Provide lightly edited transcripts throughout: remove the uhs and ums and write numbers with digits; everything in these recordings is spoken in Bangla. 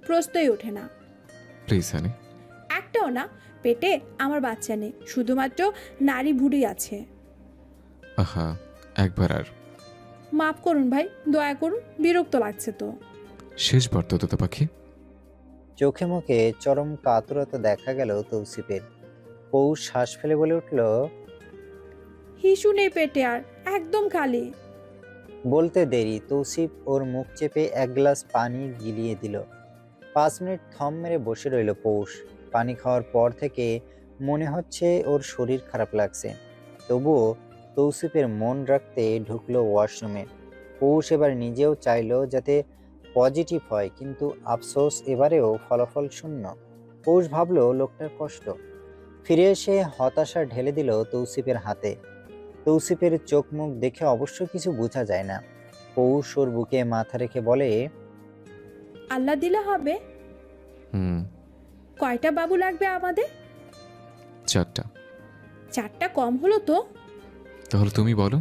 প্রশ্নই ওঠে না। প্লিজ হানি। একটাও না। পেটে আমার বাচ্চা নেই, শুধুমাত্র নারী ভুঁড়ি আছে। আহা, একবার আর। মাফ করুন ভাই, দয়া করুন, বিরক্ত লাগছে তো। শেষবার তো তোতা পাখি। চোখে মুখে চরম কাতরতা দেখা গেল তৌসিফের। পৌষ শ্বাস ফেলে বলে উঠল, হিসু নেই পেটে আর, একদম খালি। বলতে দেরি তৌসিফ ওর মুখ চেপে এক গ্লাস পানি গিলিয়ে দিল। 5 মিনিট থম মেরে বসে রইল পৌষ। পানি খাওয়ার পর থেকে মনে হচ্ছে ওর শরীর খারাপ লাগছে, তবুও তৌসিফের মন রাখতে ঢুকলো ওয়াশরুমে। পৌষ এবার নিজেও চাইলো যাতে পজিটিভ হয়, কিন্তু আফসোস এবারেও ফলাফল শূন্য। পৌষ ভাবলো লোকটার কষ্ট। ফিরে এসে হতাশা ঢেলে দিল তৌসিফের হাতে। তৌসিফের চোখ মুখ দেখে অবশ্য কিছু বোঝা যায় না। পৌষ ওর বুকে মাথা রেখে বলে, আল্লাহ দিলে হবে। হুম। কয়টা বাবু লাগবে আমাদের? 4টা। 4টা কম হলো তো। তাহলে তুমি বলো।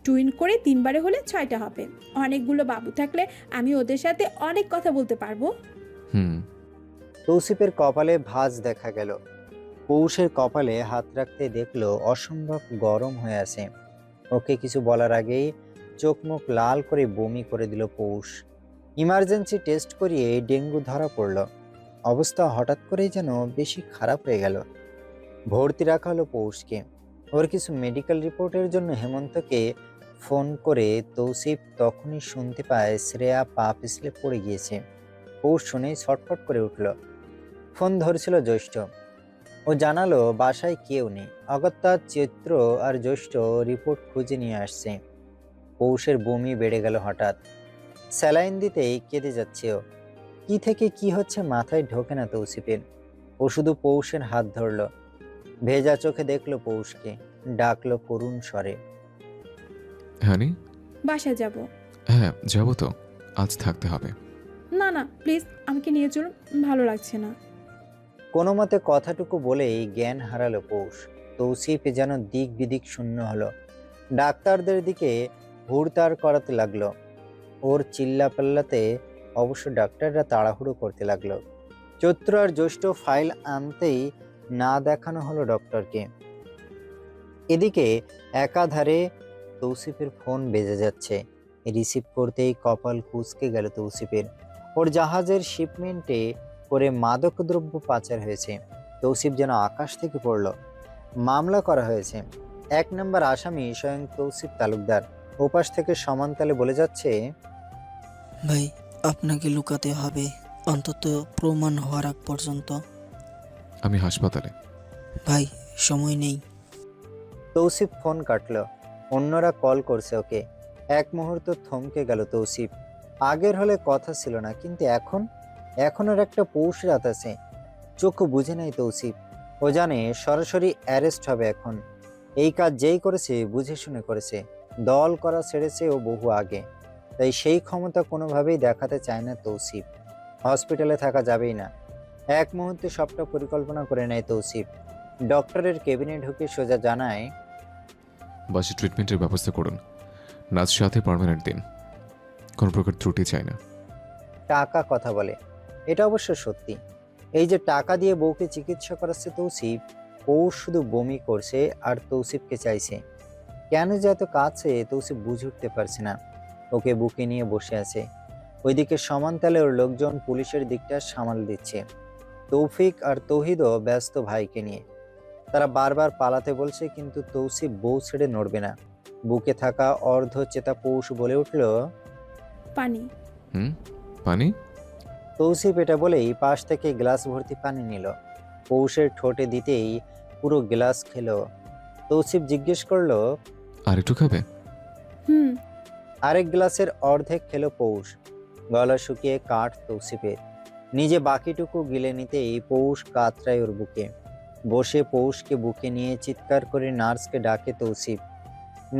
টুইন করে 3বারে হলে 6টা হবে। অনেকগুলো বাবু থাকলে আমি ওদের সাথে অনেক কথা বলতে পারবো। হুম। তৌসিফের কপালে ভাঁজ দেখা গেল। পৌষের কপালে হাত রাখতে দেখলো অসম্ভব গরম হয়ে আছে। ওকে কিছু বলার আগেই চোখ মুখ লাল করে বমি করে দিল পৌষ। ইমার্জেন্সি টেস্ট করিয়ে ডেঙ্গু ধরা পড়ল। অবস্থা হঠাৎ করেই যেন বেশি খারাপ হয়ে গেল। ভর্তি রাখা হলো পৌষকে। ওর কিছু মেডিকেল রিপোর্টের জন্য হেমন্তকে ফোন করে তৌসিফ তখনই শুনতে পায় শ্রেয়া পা পিছলে পড়ে গিয়েছে। পৌষ শুনেই ছটফট করে উঠল। ফোন ধরছিল জ্যৈষ্ঠ। ও জানালো বাসায় কেউ নেই। অগত্যা চৈত্র আর জ্যৈষ্ঠ রিপোর্ট খুঁজে নিয়ে আসছে। পৌষের বমি বেড়ে গেল হঠাৎ। স্যালাইন দিতেই কেঁদে যাচ্ছে ও। কি থেকে কি হচ্ছে মাথায় ঢোকে না তৌসিফের। ও শুধু পৌষের হাত ধরল, ভেজা চোখে দেখলো পৌষকে, ডাকলো করুণ স্বরে, হানি। বাসায় যাব। হ্যাঁ, যাবো তো। আজ থাকতে হবে। না না প্লিজ, আমাকে নিয়ে চলুন, ভালো লাগছে না। কোনো মতে কথাটুকু বলেই জ্ঞান হারালো পৌষ। তৌসিফ যেন দিক বিদিক শূন্য হলো। ডাক্তারদের দিকে হুড়তাড় করাতে লাগলো। ওর চিল্লাপাল্লাতে অবশ্য ডাক্তাররা তাড়াহুড়ো করতে লাগলো। চৈত্র আর জ্যৈষ্ঠ ফাইল আনতেই না দেখানো হলো ডক্টরকে। এদিকে একাধারে তৌসিফের ফোন বেজে যাচ্ছে। রিসিভ করতেই কপাল কুঁচকে গেল তৌসিফের। ওর জাহাজের শিপমেন্টে করে মাদকদ্রব্য পাচার হয়েছে। তৌসিফ যেন আকাশ থেকে পড়ল। মামলা করা হয়েছে। 1 নম্বর আসামি স্বয়ং তৌসিফ তালুকদার। ওপাশ থেকে সমানতালে বলে যাচ্ছে, ভাই, আপনাকে লুকাতে হবে অন্তত প্রমাণ হওয়ার আগ পর্যন্ত। আমি হাসপাতালে। ভাই, সময় নেই। তৌসিফ ফোন কাটল। অন্যরা কল করছে ওকে। এক মুহূর্ত থমকে গেল তৌসিফ। আগের হলে কথা ছিল না, কিন্তু এখন ওর একটা পৌষ রাত আছে। চোখ বুঝে নাই তৌসিফ। ও জানে সরাসরি অ্যারেস্ট হবে এখন। এই কাজ যেই করেছে বুঝে শুনে করেছে। দল করা ছেড়েছে ও বহু আগে। তাই সেই ক্ষমতা কোনোভাবেই দেখাতে চায় না তৌসিফ। হসপিটালে থাকা যাবেই না। এক মুহূর্তে সবটা পরিকল্পনা করে নেয় তৌসিফ। ডক্টরের কেবিনে ঢুকে সোজা জানায়, বাসে ট্রিটমেন্টের ব্যবস্থা করুন। নাচ সাথে পার্মানেন্ট দিন। কোনো প্রকার ত্রুটি চাই না। টাকা কথা বলে। এটা অবশ্য সত্যি। এই যে টাকা দিয়ে বউকে চিকিৎসা করাচ্ছে তৌসিফ, পৌষ শুধু বমি করছে আর তৌসিফকে চাইছে। কেন যে এত কাছে তৌসিফ বুঝে উঠতে পারছে না। ওকে বুকে নিয়ে বসে আছে। ওইদিকে সমানতালে ওর লোকজন পুলিশের দিকটা সামাল দিচ্ছে। তৌফিক আর তৌহিদও ব্যস্ত ভাইকে নিয়ে। তারা বারবার পালাতে বলছে, কিন্তু তৌসিফ বউ ছেড়ে নড়বে না। বুকে থাকা অর্ধ চেতা পৌষ বলে উঠল, পানি। পানি। তৌসিফ এটা বলেই পাশ থেকে গ্লাস ভর্তি পানি নিল। পৌষের ঠোঁটে দিতেই পুরো গ্লাস খেলো। তৌসিফ জিজ্ঞেস করলো, আর একটু খাবে? হুম। আরেক গ্লাসের অর্ধেক খেলো পৌষ। গলা শুকিয়ে কাঠ তৌসিফের। নিজে বাকিটুকু গিলে নিতেই পৌষ কাতরায় ওর বুকে। বসে পৌষকে বুকে নিয়ে চিৎকার করে নার্সকে ডাকে তৌসিফ।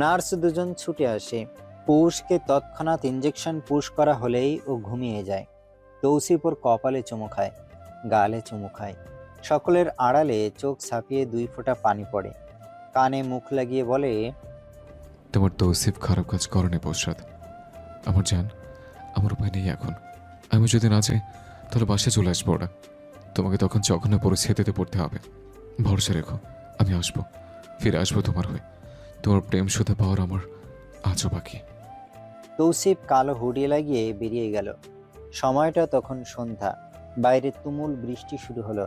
নার্স দুজন ছুটে আসে। পৌষকে তৎক্ষণাৎ ইঞ্জেকশন পুশ করা হলেই ও ঘুমিয়ে যায়। তৌসিফ ওর কপালে চুমু খায়, গালে চুমু খায়। সকলের আড়ালে চোখ ছাপিয়ে 2 ফোঁটা পানি পড়ে। কানে মুখ লাগিয়ে বলে, তোমার তৌসিফ খারাপ কাজ করেনি পশ্চাৎ। আমার জান, আমার উপায় নেই এখন। আমি যদি না যাই তাহলে বাসায় চলে আসবো ওরা। তোমাকে তখন জঘন্য পরিস্থিতিতে পড়তে হবে। ভরসা রেখো, আমি আসবো, ফিরে আসবো তোমার হয়ে। তোমার প্রেম শুধু পাওয়ার আমার আজও বাকি। তৌসিফ কালো হুডি লাগিয়ে বেরিয়ে গেল। সময়টা তখন সন্ধ্যা, বাইরে তুমুল বৃষ্টি শুরু হলো।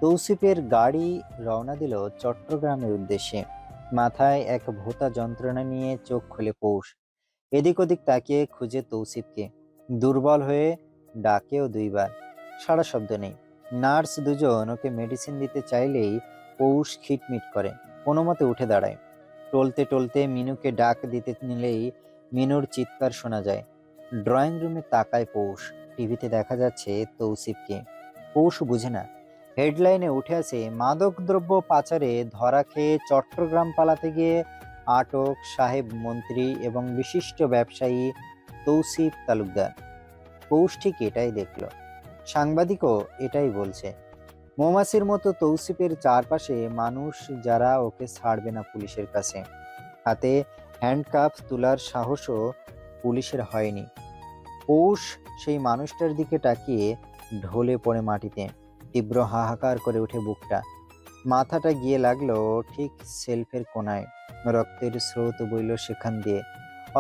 তৌসিফের গাড়ি রওনা দিল চট্টগ্রামের উদ্দেশ্যে। মাথায় এক ভোঁতা যন্ত্রণা নিয়ে চোখ খুলে পৌষ। এদিক ওদিক তাকিয়ে খুঁজে তৌসিফকে। দুর্বল হয়ে ডাকেও দুইবার, সাড়া শব্দ নেই। নার্স দুজন ওকে মেডিসিন দিতে চাইলেই পৌষ খিটমিট করে, কোনো মতে উঠে দাঁড়ায়। টলতে টলতে মিনুকে ডাক দিতে নিলেই মিনুর চিৎকার শোনা যায়। ড্রয়িং রুমে তাকায় পৌষ। টিভিতে দেখা যাচ্ছে তৌসিফকে। পৌষ বুঝে না। হেডলাইনে উঠে আসে মাদকদ্রব্য পাচারে ধরা খেয়ে চট্টগ্রাম পালাতে গিয়ে আটক সাহেব মন্ত্রী এবং বিশিষ্ট ব্যবসায়ী তৌসিফ তালুকদার। পৌষ ঠিক এটাই দেখল। সাংবাদিকও এটাই বলছে। মৌমাছির মতো তৌসিফের চারপাশে মানুষ, যারা ওকে ছাড়বে না পুলিশের কাছে। হাতে হ্যান্ডকাফ তোলার সাহসও পুলিশের হয়নি। পৌষ সেই মানুষটার দিকে তাকিয়ে ঢলে পড়ে মাটিতে। তীব্র হাহাকার করে উঠে বুকটা। মাথাটা গিয়ে লাগলো ঠিক সেলফের কোনায়। রক্তের স্রোত বইল সেখান দিয়ে।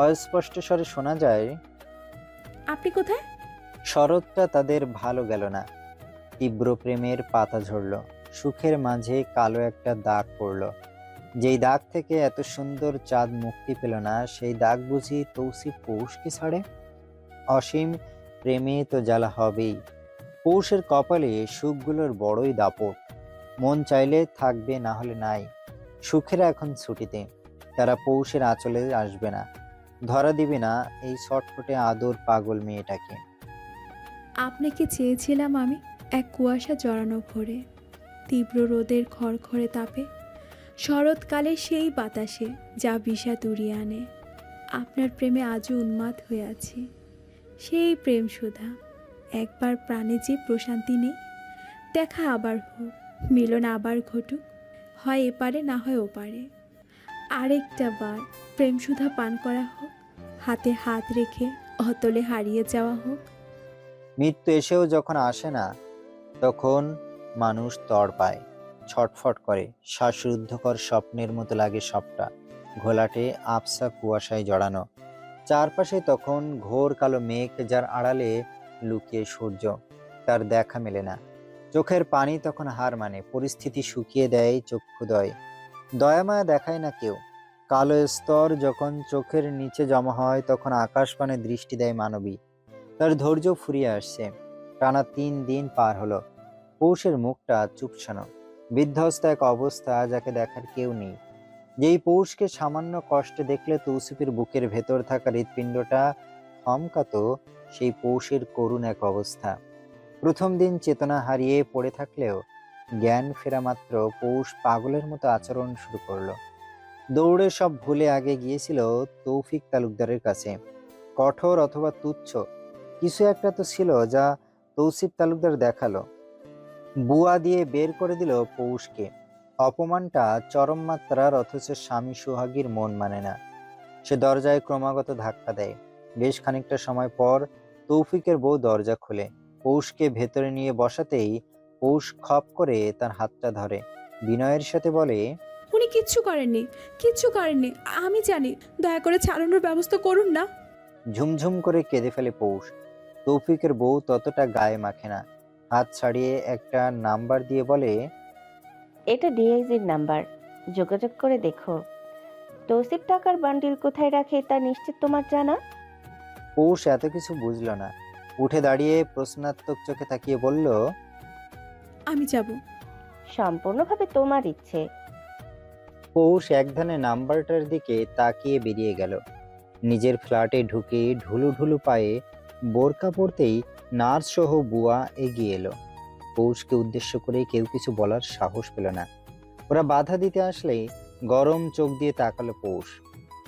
অস্পষ্ট স্বরে শোনা যায়, আপনি কোথায়? শরৎটা তাদের ভালো গেল না। তীব্র প্রেমের পাতা ঝরল। সুখের মাঝে কালো একটা দাগ পড়ল। যেই দাগ থেকে এত সুন্দর চাঁদ মুক্তি পেল না, সেই দাগ বুঝি তৌসিফ পৌষকে ছাড়ে? অসীম প্রেমে তো জ্বালা হবেই। পৌষের কপালে সুখগুলোর বড়ই দাপট। মন চাইলে থাকবে, না হলে নাই। সুখেরা এখন ছুটিতে। তারা পৌষের আঁচলে আসবে না, ধরা দিবে না এই ছটফটে আদর পাগল মেয়েটাকে। আপনাকে চেয়েছিলাম আমি এক কুয়াশা জড়ানো ভোরে, তীব্র রোদের খড়খড়ে তাপে, শরৎকালে সেই বাতাসে যা বিষাদ উড়িয়ে আনে। আপনার প্রেমে আজও উন্মাদ হয়ে আছি। সেই প্রেম সুধা, একবার প্রাণে যে প্রশান্তি নেই। দেখা আবার হোক, মিলন আবার ঘটুক, হয় এপারে না হয় ওপারে। আরেকটা বার প্রেম সুধা পান করা হোক, হাতে হাত রেখে অতলে হারিয়ে যাওয়া হোক। মৃত্যু এসেও যখন আসে না, তখন মানুষ তড়পায়, ছটফট করে। শ্বাসরুদ্ধকর স্বপ্নের মতো লাগে সবটা। ঘোলাটে আবসা কুয়াশায় জড়ানো। চারপাশে তখন ঘোর কালো মেঘ, যার আড়ালে লুকিয়ে সূর্য। তার দেখা মেলে না। চোখের পানি তখন হার মানে। পরিস্থিতি শুকিয়ে দেয় চক্ষুদয়। দয়ামায়া দেখায় না কেউ। কালো স্তর যখন চোখের নিচে জমা হয়, তখন আকাশ পানে দৃষ্টি দেয় মানবী। তার ধৈর্য ফুরিয়ে আসছে। টানা 3 দিন পার হলো। পৌষের মুখটা চুপছানো, বিধ্বস্ত এক অবস্থা, যাকে দেখার কেউ নেই। যেই পৌষকে সামান্য কষ্টে দেখলে তৌসিফের বুকের ভেতর থাকা হৃৎপিণ্ডটা থমকাতো, সেই পৌষের করুণ এক অবস্থা। প্রথম দিন চেতনা হারিয়ে পড়ে থাকলেও জ্ঞান ফেরা মাত্র পৌষ পাগলের মতো আচরণ শুরু করলো। দৌড়ে সব ভুলে আগে গিয়েছিল তৌফিক তালুকদারের কাছে। কঠোর অথবা তুচ্ছ কিছু একটা তো ছিল, যা তৌসিফ তালুকদার দেখালো। বুয়া দিয়ে বের করে দিল পৌষকে। অপমানটা চরম মাত্রার, অথচ স্বামী সোহাগীর মন মানে না। সে দরজায় ক্রমাগত ধাক্কা দেয়। বেশ খানিকটা সময় পর তৌফিকের বউ দরজা খোলে। পৌষকে ভেতরে নিয়ে বসাতেই পৌষ খপ করে তার হাতটা ধরে। বিনয়ের সাথে বলে, উনি কিচ্ছু করেননি, কিচ্ছু করেননি, আমি জানি। দয়া করে ছাড়ানোর ব্যবস্থা করুন না। ঝুমঝুম করে কেঁদে ফেলে পৌষ। তৌফিকের বউ ততটা গায়ে মাখে না। হাত ছাড়িয়ে একটা নাম্বার দিয়ে বলে, এটা ডিআইজির নাম্বার, যোগাযোগ করে দেখো। তৌসিফ টাকার বান্ডিল কোথায় রাখে তা নিশ্চিত তোমার জানা? পৌষ এত কিছু বুঝল না। উঠে দাঁড়িয়ে প্রশ্নাত্মক চোখে তাকিয়ে বলল, আমি যাব। সম্পূর্ণভাবে তোমার ইচ্ছে। পৌষ একধানে নাম্বারটার দিকে তাকিয়ে বেরিয়ে গেল। নিজের ফ্ল্যাটে ঢুকে ঢুলু ঢুলু পায়ে বোরকা পরতেই নার্স সহ বুয়া এগিয়ে এলো। পৌষকে উদ্দেশ্য করে কেউ কিছু বলার সাহস পেল না। ওরা বাধা দিতে আসলেই গরম চোখ দিয়ে তাকালো পৌষ।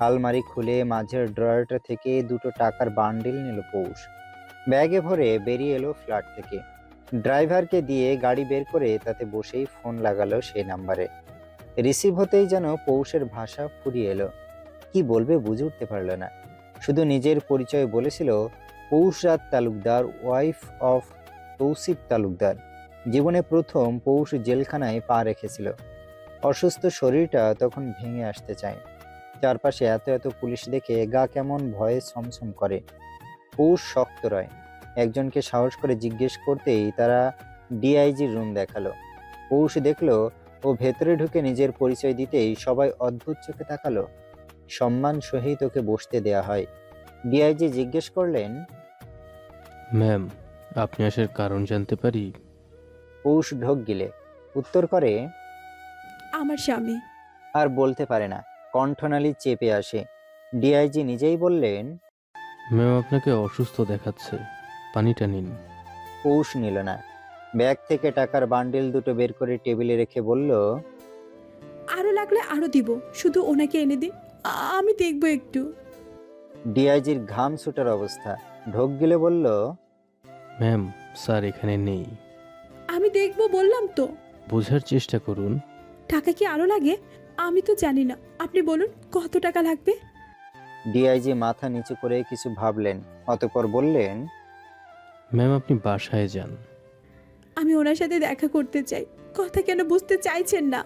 আলমারি খুলে মাঝের ড্রয়ারটা থেকে 2টো টাকার বান্ডিল নিল পৌষ। ব্যাগে ভরে বেরিয়ে এলো ফ্ল্যাট থেকে। ড্রাইভারকে দিয়ে গাড়ি বের করে তাতে বসেই ফোন লাগালো সেই নাম্বারে। রিসিভ হতেই যেন পৌষের ভাষা ফুরিয়ে এলো। কি বলবে বুঝে উঠতে পারল না। শুধু নিজের পরিচয় বলেছিল, পৌষ রাত তালুকদার, ওয়াইফ অফ তৌসিফ তালুকদার। জীবনে প্রথম পৌষ জেলখানায় পা রেখেছিল। অসুস্থ শরীরটা তখন ভেঙে আসতে চায়। চারপাশে এত এত পুলিশ দেখে গা কেমন ভয়ে ছমছম করে। পৌষ শক্ত রয়। একজনকে সাহস করে জিজ্ঞেস করতেই তারা ডিআইজির রুম দেখালো। পৌষ দেখলো ও ভেতরে ঢুকে নিজের পরিচয় দিতেই সবাই অদ্ভুত চোখে তাকালো। সম্মান সহিত ওকে বসতে দেয়া হয়। ডিআইজি জিজ্ঞেস করলেন, ম্যাম, আপনি আসার কারণ জানতে পারি? পৌষ ঢোক গিলে উত্তর করে, আমার স্বামী। আর বলতে পারে না, কণ্ঠনালী চেপে আসে। ডিআইজি নিজেই বললেন, ম্যাম, আপনাকে অসুস্থ দেখাচ্ছে, পানিটা নিন। পৌষ নিল না। ব্যাগ থেকে টাকার বান্ডিল দুটো বের করে টেবিলে রেখে বলল, আরো লাগলে আরো দিব, শুধু ওনাকে এনে দিন, আমি দেখবো একটু। ডিআইজির ঘাম ছুটার অবস্থা। ঢোক গিলে বলল, ম্যাম, স্যার এখানে নেই। আমি দেখবো বললাম তো। বোঝার চেষ্টা করুন। টাকা কি আরো লাগে? আমি তো জানি না, আপনি বলুন কত টাকা লাগবে। ডিআইজি মাথা নিচু করে কিছু ভাবলেন, অতঃপর বললেন, ম্যাম, আপনি বাসায় যান। আমি ওনার সাথে দেখা করতে চাই, কথা কেন বুঝতে চাইছেন না?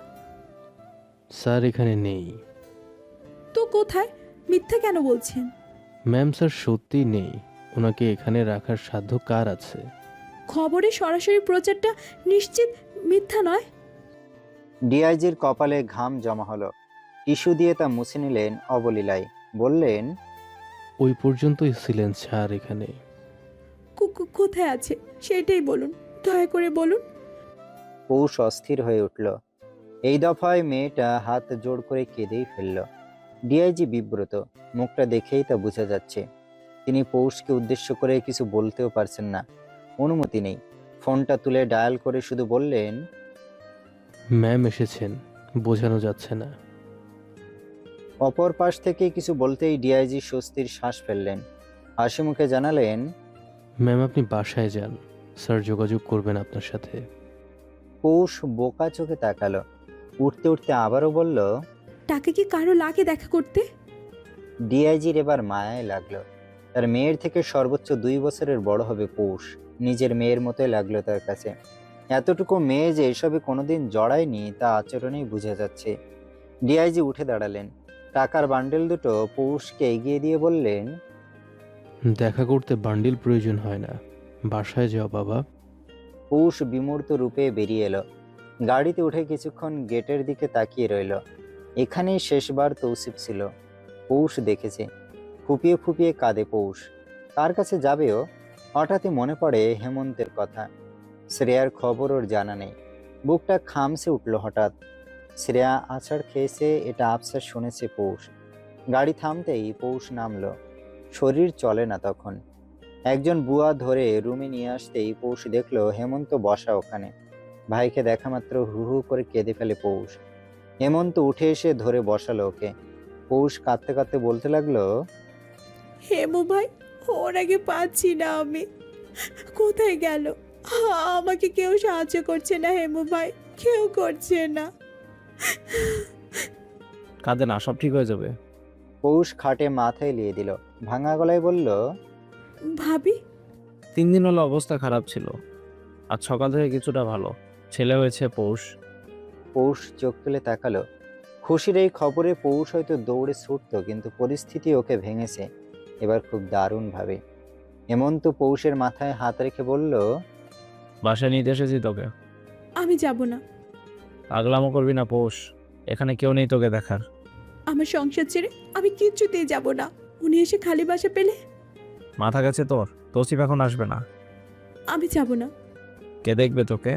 স্যার এখানে নেই। তো কোথায়? মিথ্যা কেন বলছেন? ম্যাম, স্যার সত্যিই নেই। ওনাকে এখানে রাখার সাধ্য কার আছে? খবরে সরাসরি প্রচারটা নিশ্চিত মিথ্যা নয়। ডিআইজির কপালে ঘাম জমা হলো। টিস্যু দিয়ে তা মুছে নিলেন অবলীলায়। বললেন, ওই পর্যন্তই ছিলেন স্যার এখানে। কোথায় আছে সেটাই বলুন, দয়া করে বলুন। পৌষ অস্থির হয়ে উঠল। এই দফায় মেয়েটা হাত জোড় করে কেঁদেই ফেলল। ডিআইজি বিব্রত, মুখটা দেখেই তা বোঝা যাচ্ছে। তিনি পৌষকে উদ্দেশ্য করে কিছু বলতেও পারছেন না, অনুমতি নেই। ফোনটা তুলে ডায়াল করে শুধু বললেন, ম্যাম এসেছেন, বোঝানো যাচ্ছে না। অপর পাশ থেকে কিছু বলতেই ডিআইজি স্বস্তির শ্বাস ফেললেন। হাসি মুখে জানালেন, ম্যাম, আপনি বাসায় যান, স্যার যোগাযোগ করবেন আপনার সাথে। পৌষ বোকা চোখে তাকালো। উঠতে উঠতে আবারও বলল, টাকা কি কারো লাগে দেখা করতে? ডিআইজির এবার মায়ায় লাগলো। তার মেয়ের থেকে সর্বোচ্চ 2 বছরের বড় হবে পৌষ। নিজের মেয়ের মতোই লাগলো তার কাছে। এতটুকু মেয়ে যে এসবে কোনোদিন জড়ায়নি তা আচরণেই বোঝা যাচ্ছে। ডিআইজি উঠে দাঁড়ালেন। টাকার বান্ডেল দুটো পৌষকে এগিয়ে দিয়ে বললেন, দেখা করতে বান্ডিল প্রয়োজন হয় না, বাসায় যাও বাবা। পৌষ বিমূর্ত রূপে বেরিয়ে এলো। গাড়িতে উঠে কিছুক্ষণ গেটের দিকে তাকিয়ে রইল। এখানেই শেষবার তৌসিফ ছিল। পৌষ দেখেছে। ফুপিয়ে ফুপিয়ে কাঁদে পৌষ। কার কাছে যাবেও? হঠাৎই মনে পড়ে হেমন্তের কথা। শ্রেয়ার খবর ওর জানা নেই। বুকটা খামসে উঠল হঠাৎ। শ্রেয়া আছাড় খেয়েছে এটা আফসার শুনেছে পৌষ। গাড়ি থামতেই পৌষ নামলো। শরীর চলে না তখন। একজন বুয়া ধরে রুমে নিয়ে আসতেই পৌষ দেখলো হেমন্ত বসা ওখানে। ভাইকে দেখা মাত্র হু হু করে কেঁদে ফেলে পৌষ। হেমন্ত উঠে এসে ধরে বসালো ওকে। পৌষ কাঁদতে কাঁদতে বলতে লাগলো, হেমু ভাই, ওনাকে পাচ্ছি না আমি, কোথায় গেল? আমাকে কেউ সাহায্য করছে না হেমু ভাই, কেউ করছে না। কাঁদে না, সব ঠিক হয়ে যাবে। পৌষ খাটে মাথায় লিয়ে দিল। ভাঙা গলায় বলল, ভাবি? 3 দিন হলো অবস্থা খারাপ ছিল, আজ সকাল থেকে কিছুটা ভালো। ছেলে হয়েছে পৌষ। পৌষ চোখ তুলে তাকালো। খুশির এই খবরে পৌষ হয়তো দৌড়ে ছুটত, কিন্তু পরিস্থিতি ওকে ভেঙেছে এবার খুব দারুণ ভাবে। হেমন্ত পৌষের মাথায় হাত রেখে বলল, বাসায় নিতে এসেছি তোকে। আমি যাব না। পাগলামো করবি না পৌষ, এখানে কেউ নেই তোকে দেখার। আমার সংসার ছেড়ে আমি কিচ্ছুতেই যাব না। উনি এসে খালি বাসা পেলে? মাথা গেছে তোর? তৌসিফ এখন আসবে না। আমি যাব না। কে দেখবে তোকে?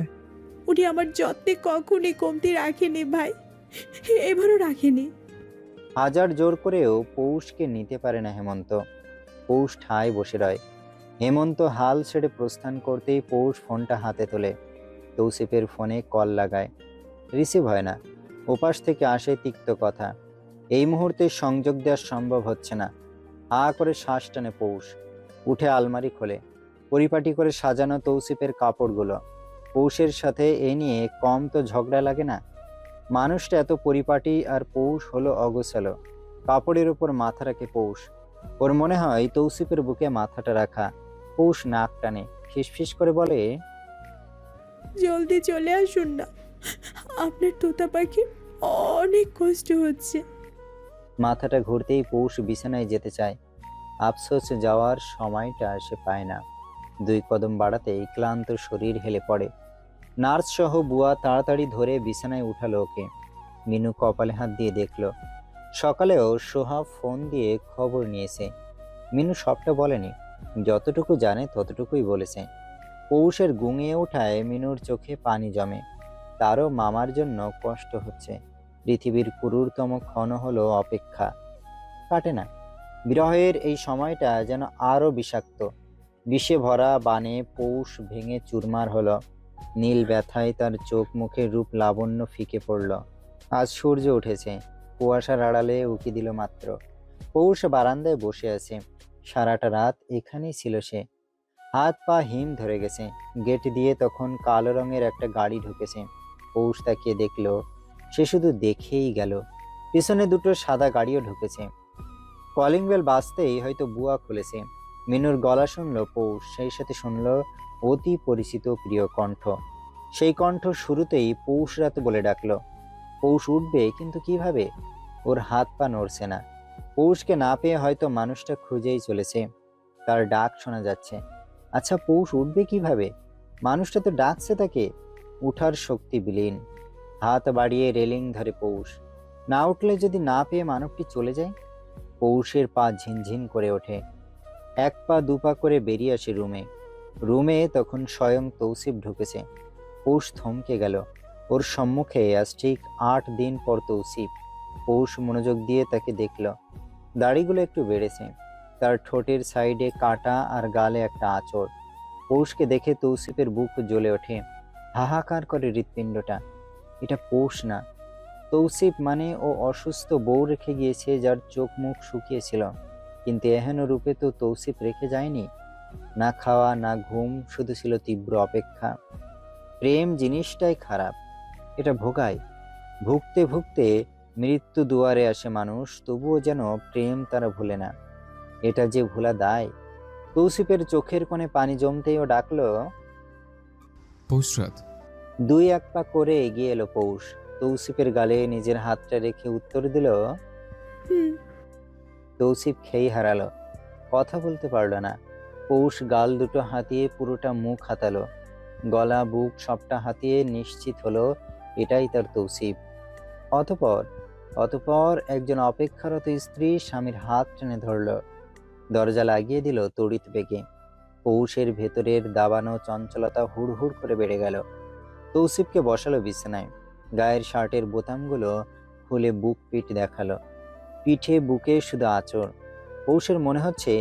উনি আমার যত্নে কখনই কমতি রাখেনি ভাই, এবারও রাখেনি। হাজার জোর করেও পৌষকে নিতে পারে না হেমন্ত। পৌষ ঠায় বসে রয়। হেমন্ত হাল ছেড়ে প্রস্থান করতেই পৌষ ফোনটা হাতে তোলে। তৌসিফের ফোনে কল লাগায়, রিসিভ হয় না। ওপাশ থেকে আসে তিক্ত কথা, এই মুহূর্তে সংযোগ দেওয়া সম্ভব হচ্ছে না। হা করে শ্বাস টানে পৌষ। উঠে আলমারি খোলে। পরিপাটি করে সাজানো তৌসিফের কাপড়গুলো। পৌষের সাথে এ নিয়ে কম তো ঝগড়া লাগে না। মানুষটা এত পরিপাটি আর পৌষ হলো অগোছালো। কাপড়ের উপর মাথা রাখে পৌষ। ওর মনে হয় তৌসিফের বুকে মাথাটা রাখা। পৌষ নাক টানে, ফিসফিস করে বলে, জলদি চলে আসুন না, আপনার তোতা পাখির অনেক কষ্ট হচ্ছে। মাথাটা ঘুরতেই পৌষ বিছানায় যেতে চায়। আফসোস যাওয়ার সময়টা সে পায় না। 2 কদম বাড়াতেই ক্লান্ত শরীর হেলে পড়ে। নার্স সহ বুয়া তাড়াতাড়ি ধরে বিছানায় উঠালো ওকে। মিনু কপালে হাত দিয়ে দেখলো। সকালেও সোহা ফোন দিয়ে খবর নিয়েছে। মিনু সবটা বলেনি, যতটুকু জানে ততটুকুই বলেছে। পৌষের গুঙিয়ে ওঠায় মিনুর চোখে পানি জমে। তারও মামার জন্য কষ্ট হচ্ছে। পৃথিবীর ক্রূরতম ক্ষণ হলো অপেক্ষা, কাটে না। বিরহের এই সময়টা যেন আরো বিষাক্ত। বিষে ভরা বানে পৌষ ভেঙে চুরমার হলো। নীল ব্যথায় তার চোখ মুখের রূপ লাবণ্য ফিকে পড়ল। আজ সূর্য উঠেছে, কুয়াশার আড়ালে উকি দিল মাত্র। পৌষ বারান্দায় বসে আছে। সারাটা রাত এখানেই ছিল সে। হাত পা হিম ধরে গেছে। গেট দিয়ে তখন কালো রঙের একটা গাড়ি ঢুকেছে। পৌষ তাকিয়ে দেখলো, সে শুধু দেখেই গেল। পিছনে 2টো সাদা গাড়িও ঢুকেছে। কলিং বেল বাজতেই হয়তো বুয়া খুলেছে। মিনুর গলা শুনলো পৌষ, সেই সাথে শুনলো অতি পরিচিত প্রিয় কণ্ঠ। সেই কণ্ঠ শুরুতেই পৌষ রাত বলে ডাকলো। পৌষ উঠবে, কিন্তু কিভাবে? ওর হাত পা নড়ছে না। পৌষকে না পেয়ে হয়তো মানুষটা খুঁজেই চলেছে। তার ডাক শোনা যাচ্ছে। আচ্ছা, পৌষ উঠবে কিভাবে? মানুষটা তো ডাকছে তাকে। উঠার শক্তি বিলীন। হাত বাড়িয়ে রেলিং ধরে পৌষ। না উঠলে যদি না পেয়ে মানবটি চলে যায়? পৌষের পা ঝিনঝিন করে ওঠে। 1 পা 2 পা করে বেরিয়ে আসে রুমে। রুমে তখন স্বয়ং তৌসিফ ঢুকেছে। পৌষ থমকে গেল। ওর সম্মুখে আজ ঠিক 8 দিন পর তৌসিফ। পৌষ মনোযোগ দিয়ে তাকে দেখল। দাড়িগুলো একটু বেড়েছে। তার ঠোঁটের সাইডে কাটা আর গালে একটা আঁচড়। পৌষকে দেখে তৌসিফের বুক জ্বলে ওঠে। হাহাকার করে হৃৎপিণ্ডটা। এটা পৌষ না। তৌসিফ মানে ও অসুস্থ বউ রেখে গিয়েছে, যার চোখ মুখ শুকিয়েছিল। কিন্তু এহেন রূপে তো তৌসিফ রেখে যায়নি। না খাওয়া না ঘুম, শুধু ছিল তীব্র অপেক্ষা। প্রেম জিনিসটাই খারাপ, এটা ভোগায়। ভুগতে ভুগতে মৃত্যু দুয়ারে আসে মানুষ, তবুও যেন প্রেম তারা ভুলে না। এটা যে ভোলা দায়। তৌসিফের চোখের কোণে পানি জমতেই ও ডাকলো। পৌষ রাত। 2-1 পা করে এগিয়ে এলো পৌষ। তৌসিফের গালে নিজের হাতটা রেখে উত্তর দিল। হুম। তৌসিফ খেই হারালো, কথা বলতে পারলো না। পৌষ গাল দুটো হাতিয়ে পুরোটা মুখ হাতালো। গলা বুক সবটা হাতিয়ে নিশ্চিত হলো এটাই তার তৌসিফ। অতঃপর অতঃপর একজন অপেক্ষারত স্ত্রী স্বামীর হাত টেনে ধরল। দরজা লাগিয়ে দিল তড়িৎ বেগে। পৌষের ভেতরের দাবানো চঞ্চলতা হুড় হুড় করে বেড়ে গেল। তৌসিফকে বসালো বিছানায়। গায়ের শার্টের বোতামগুলো খুলে বুক পিঠ দেখালো। পিঠে বুকে শুধু আঁচড়। পৌষের মনে হচ্ছে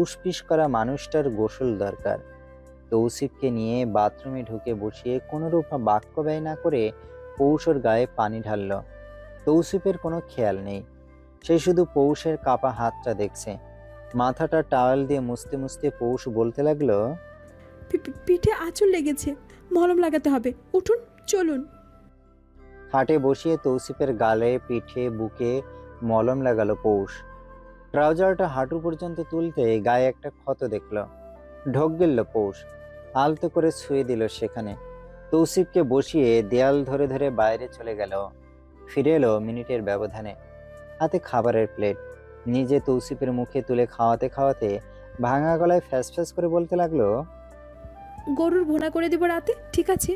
উসপিস করা মানুষটার গোসল দরকার। তৌসিফকে নিয়ে বাথরুমে ঢুকে বসিয়ে কোনোরূপ বাক্য ব্যয় না করে পৌষের গায়ে পানি ঢালল। তৌসিফের কোনো খেয়াল নেই। সে শুধু পৌষের কাপা হাতটা দেখছে। মাথাটা টাওয়েল দিয়ে মুছতে মুছতে পৌষ বলতে লাগলো। পিঠে আঁচড় লেগেছে, মলম লাগাতে হবে, উঠুন চলুন। খাটে বসিয়ে তৌসিফের গালে পিঠে বুকে মলম লাগালো পৌষ। ট্রাউজারটা হাঁটু পর্যন্ত তুলতে গায়ে একটা ক্ষত দেখল। ঢোক গেল পৌষ। আলতো করে ছুঁয়ে দিল সেখানে। তৌসিফকে বসিয়ে দেয়াল ধরে ধরে বাইরে চলে গেল। ফিরে এলো মিনিটের ব্যবধানে। হাতে খাবারের প্লেট। নিজে তৌসিফের মুখে তুলে খাওয়াতে খাওয়াতে ভাঙা গলায় ফ্যাস ফ্যাস করে বলতে লাগলো। গরুর ভুনা করে দেবো রাতে, ঠিক আছে?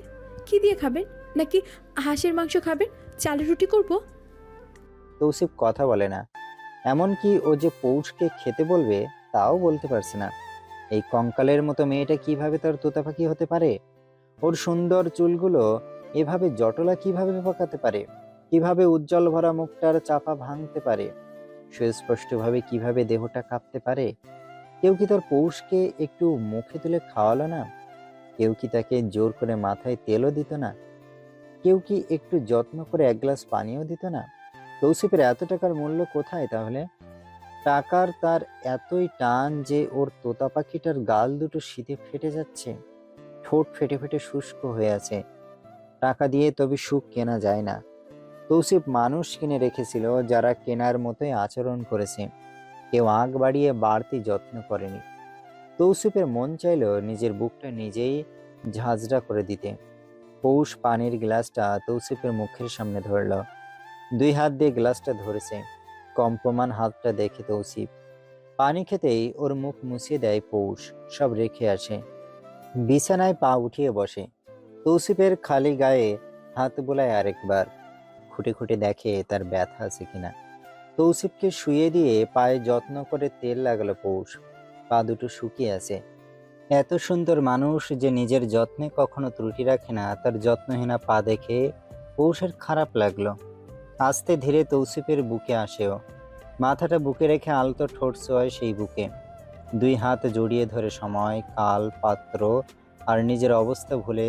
কি দিয়ে খাবেন? নাকি হাঁসের মাংস খাবেন? চালের রুটি করব? তৌসিফ কথা বলে না। এমনকি ও যে পৌষকে খেতে বলবে তাও বলতে পারছে না। এই কঙ্কালের মতো মেয়েটা কিভাবে তার তোতা পাখি হতে পারে? ওর সুন্দর চুলগুলো এভাবে জটলা কিভাবে পাকাতে পারে? কিভাবে উজ্জ্বল ভরা মুখটার চাপা ভাঙতে পারে? সুস্পষ্টভাবে কিভাবে দেহটা কাঁপতে পারে? কেউ কি তার পৌষকে একটু মুখে তুলে খাওয়ালো না? কেউ কি তাকে জোর করে মাথায় তেলও দিত না? কেউ কি একটু যত্ন করে 1 গ্লাস পানিও দিত না? তৌসিফের এত টাকার মূল্য কোথায় তাহলে? টাকার তার এতই টান যে ওর তোতা পাখিটার গাল দুটো শীতে ফেটে যাচ্ছে। ঠোঁট ফেটে ফেটে শুষ্ক হয়ে আছে। টাকা দিয়ে তবে সুখ কেনা যায় না। তৌসিফ মানুষ কিনে রেখেছিল যারা কেনার মতোই আচরণ করেছে, কেউ আগ বাড়িয়ে বাড়তি যত্ন করেনি। তৌসিফের মন চাইল নিজের বুকটা নিজেই ঝাঁঝরা করে দিতে। পৌষ পানির গ্লাসটা তৌসিফের মুখের সামনে ধরল, 2 হাত দিয়ে গ্লাসটা ধরেছে। কম্পমান হাতটা দেখে তৌসিফ পানি খেতেই ওর মুখ মুছিয়ে দেয় পৌষ, সব রেখে আসে। বিছানায় পা উঠিয়ে বসে, তৌসিফের খালি গায়ে হাত বোলায় আরেকবার, খুঁটে খুঁটে দেখে তার ব্যথা আছে কিনা। তৌসিফকে শুয়ে দিয়ে পায়ে যত্ন করে তেল লাগালো পৌষ, পা দুটো শুকিয়ে আছে। এত সুন্দর মানুষ যে নিজের যত্নে কখনো ত্রুটি রাখে না, তার যত্নহীনা পা দেখে পৌষের খারাপ লাগলো। আস্তে ধীরে তৌসিফের বুকে আসেও, মাথাটা বুকে রেখে আলতো ঠোঁট ছোঁয় সেই বুকে। 2 হাত জড়িয়ে ধরে সময়, কাল, পাত্র আর নিজের অবস্থা ভুলে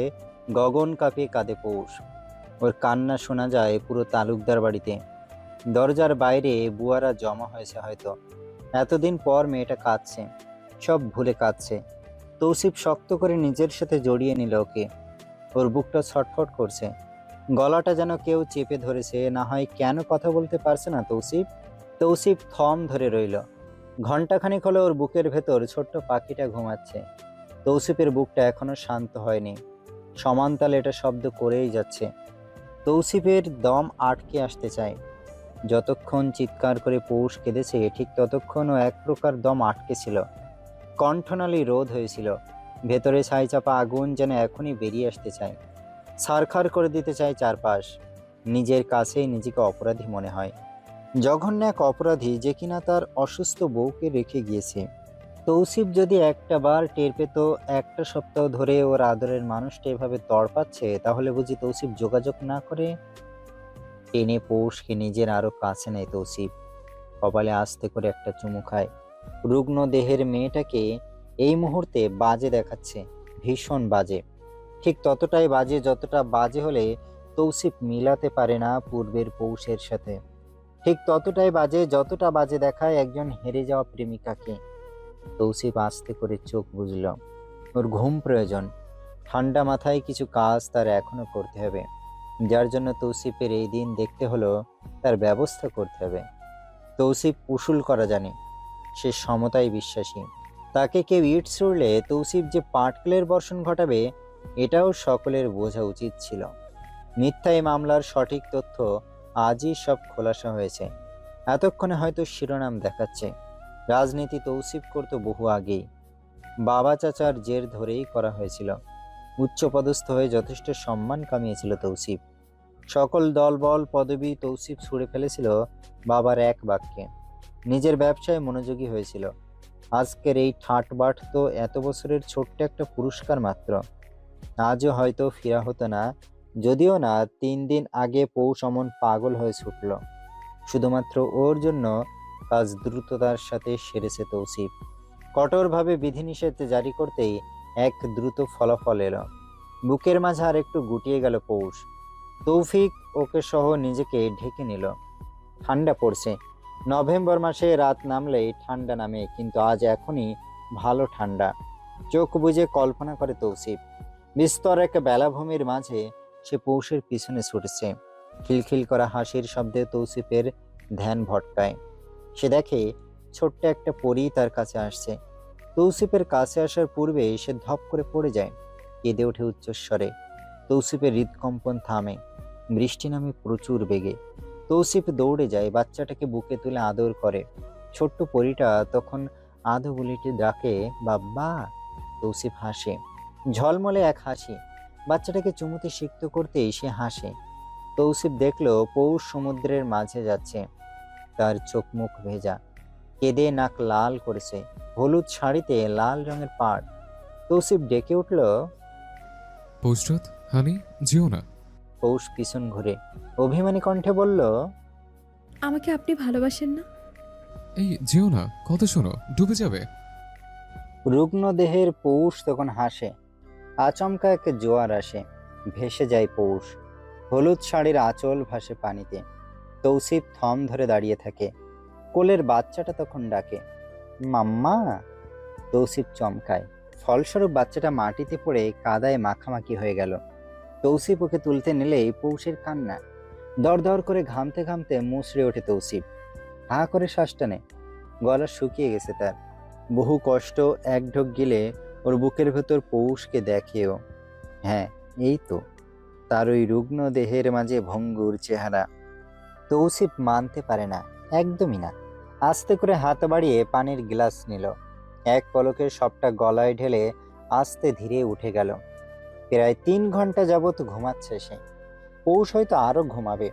গগন কাঁপিয়ে কাঁদে পৌষ। ওর কান্না শোনা যায় পুরো তালুকদার বাড়িতে। দরজার বাইরে বুয়ারা জমা হয়েছে হয়তো। এতদিন পর মেয়েটা কাঁদছে, সব ভুলে কাঁদছে। তৌসিফ শক্ত করে নিজের সাথে জড়িয়ে নিল ওকে। ওর বুকটা ছটফট করছে, গলাটা যেন কেউ চেপে ধরেছে। না হয় কেন কথা বলতে পারছে না তৌসিফ। তৌসিফ থম ধরে রইল। ঘন্টাখানিক হলো ওর বুকের ভেতর ছোট্ট পাখিটা ঘুমাচ্ছে। তৌসিফের বুকটা এখনো শান্ত হয়নি, সমানতালে এটা শব্দ করেই যাচ্ছে। তৌসিফের দম আটকে আসতে চায়। যতক্ষণ চিৎকার করে পৌষ কেঁদেছে ঠিক ততক্ষণ ও এক প্রকার দম আটকে ছিল, কণ্ঠনালী রোধ হয়েছিল। ভেতরে ছাই চাপা আগুন যেন এখনই বেরিয়ে আসতে চায়, ছারখার করে দিতে চায় চারপাশ। নিজের কাছেই নিজেকে অপরাধী মনে হয়, জঘন্য এক অপরাধী যে কিনা তার অসুস্থ বউকে রেখে গিয়েছে। তৌসিফ যদি একটা বার টের পেত 1টা সপ্তাহ ধরে ওর আদরের মানুষটা এভাবে তড়পাচ্ছে, তাহলে বুঝি তৌসিফ যোগাযোগ না করে। টেনে পৌষকে নিজের আরো কাছে নেয় তৌসিফ, কপালে আস্তে করে একটা চুমু খায়। রুগ্ন দেহের মেয়েটাকে এই মুহূর্তে বাজে দেখাচ্ছে, ভীষণ বাজে। ঠিক ততটাই বাজে যতটা বাজে হলে তৌসিফ মিলাতে পারে না পূর্বের পৌষের সাথে। ঠিক ততটাই বাজে যতটা বাজে দেখায় একজন হেরে যাওয়া প্রেমিকাকে। তৌসিফ আস্তে করে চোখ বুঝল, ওর ঘুম প্রয়োজন। ঠান্ডা মাথায় কিছু কাজ তার এখনো করতে হবে, যার জন্য তৌসিফের এই দিন দেখতে হলো তার ব্যবস্থা করতে হবে। তৌসিফ উসুল করা জানে, সে সমতায় বিশ্বাসী। তাকে কেউ ইট ছুড়লে তৌসিফ যে পাটকেলের বর্ষণ ঘটাবে এটাও সকলের বোঝা উচিত ছিল। মিথ্যাই মামলার সঠিক তথ্য আজই সব খোলাসা হয়েছে। এতক্ষণে হয়তো শিরোনাম দেখাচ্ছে। রাজনীতি তৌসিফ করত বহু আগেই, বাবা চাচার জের ধরেই করা হয়েছিল। উচ্চপদস্থ হয়ে যথেষ্ট সম্মান কামিয়েছিল তৌসিফ। সকল দলবল পদবি তৌসিফ ছুঁড়ে ফেলেছিল বাবার এক বাক্যে। নিজের ব্যবসায় মনোযোগী হয়েছিল। আজকের এই ঠাটবাট তো এত বছরের ছোট্ট একটা পুরস্কার মাত্র। আজও হয়তো ফিরা হতো না, যদিও না 3 দিন আগে পৌষ অমন পাগল হয়ে ছুটল। শুধুমাত্র ওর জন্য কাজ দ্রুততার সাথে সেরেছে তৌসিফ। কঠোরভাবে বিধিনিষেধ জারি করতেই এক দ্রুত ফলাফল এলো। বুকের মাঝে আর একটু গুটিয়ে গেল পৌষ। তৌফিক ওকে সহ নিজেকে ঢেকে নিল। ঠান্ডা পড়ছে। নভেম্বর মাসে রাত নামলেই ঠান্ডা নামে, কিন্তু আজ এখনই ভালো ঠান্ডা। চোখ বুজে কল্পনা করে তৌসিফ বিস্তর এক বেলাভূমির মাঝে সে পৌষের পিছনে ছুটছে। খিলখিল করা হাসির শব্দে তৌসিফের ধ্যান ভটকায়। সে দেখে ছোট্ট একটা পরী তার কাছে আসছে। তৌসিফের কাছে আসার পূর্বে সে ধপ করে পড়ে যায়, কেঁদে ওঠে উচ্চস্বরে। তৌসিফের হৃদকম্পন থামে। বৃষ্টি নামে প্রচুর বেগে। তৌসিফ দৌড়ে যায়, বাচ্চাটাকে বুকে তুলে আদর করে। ছোট্ট পরীটা তখন আদো বলিটি ডাকে, বাবা। তৌসিফ হাসে, ঝলমলে এক হাসি। বাচ্চাটাকে চুমুতে সিক্ত করতেই সে হাসে। তৌসিফ দেখলো পৌষ সমুদ্রের মাঝে যাচ্ছে, তার চোখ মুখ ভেজা, কেঁদে নাক লাল করেছে, হলুদ শাড়িতে লাল রঙের পাড়। তৌসিফ ডেকে উঠল, পৌষরাত, হানি, যেও না। পৌষ পিছন ঘুরে অভিমানী কণ্ঠে বলল, আমাকে আপনি ভালোবাসেন না? এই যেও না, কথা শোনো, ডুবে যাবে। রুগ্ন দেহের পৌষ তখন হাসে। আচমকা এক জোয়ার আসে, ভেসে যায় পৌষ। হলুদ শাড়ির আঁচল ভাসে পানিতে। তৌসিফ থম ধরে দাঁড়িয়ে থাকে। কোলের বাচ্চাটা তখন ডাকে, মাম্মা। তৌসিফ চমকায়। ফলস্বরূপ বাচ্চাটা মাটিতে পড়ে কাদায় মাখামাখি হয়ে গেল। তৌসিফ ওকে তুলতে নিলেই পৌষের কান্না। দরদর করে ঘামতে ঘামতে মুচড়ে ওঠে তৌসিফ। হা করে শ্বাস টানে। গলা শুকিয়ে গেছে তার। বহু কষ্ট এক ঢোক গিলে ওর বুকের ভেতর পৌষকে দেখেও। হ্যাঁ, এই তো তার ওই রুগ্ন দেহের মাঝে ভঙ্গুর চেহারা। তৌসিফ মানতে পারে না, একদমই না। আস্তে করে হাত বাড়িয়ে পানির গ্লাস নিল। এক পলকে সবটা গলায় ঢেলে আস্তে ধীরে উঠে গেল। প্রায় 3 ঘন্টা যাবৎ ঘুমাচ্ছে সে। পৌষ হয়তো আরো ঘুমাবে।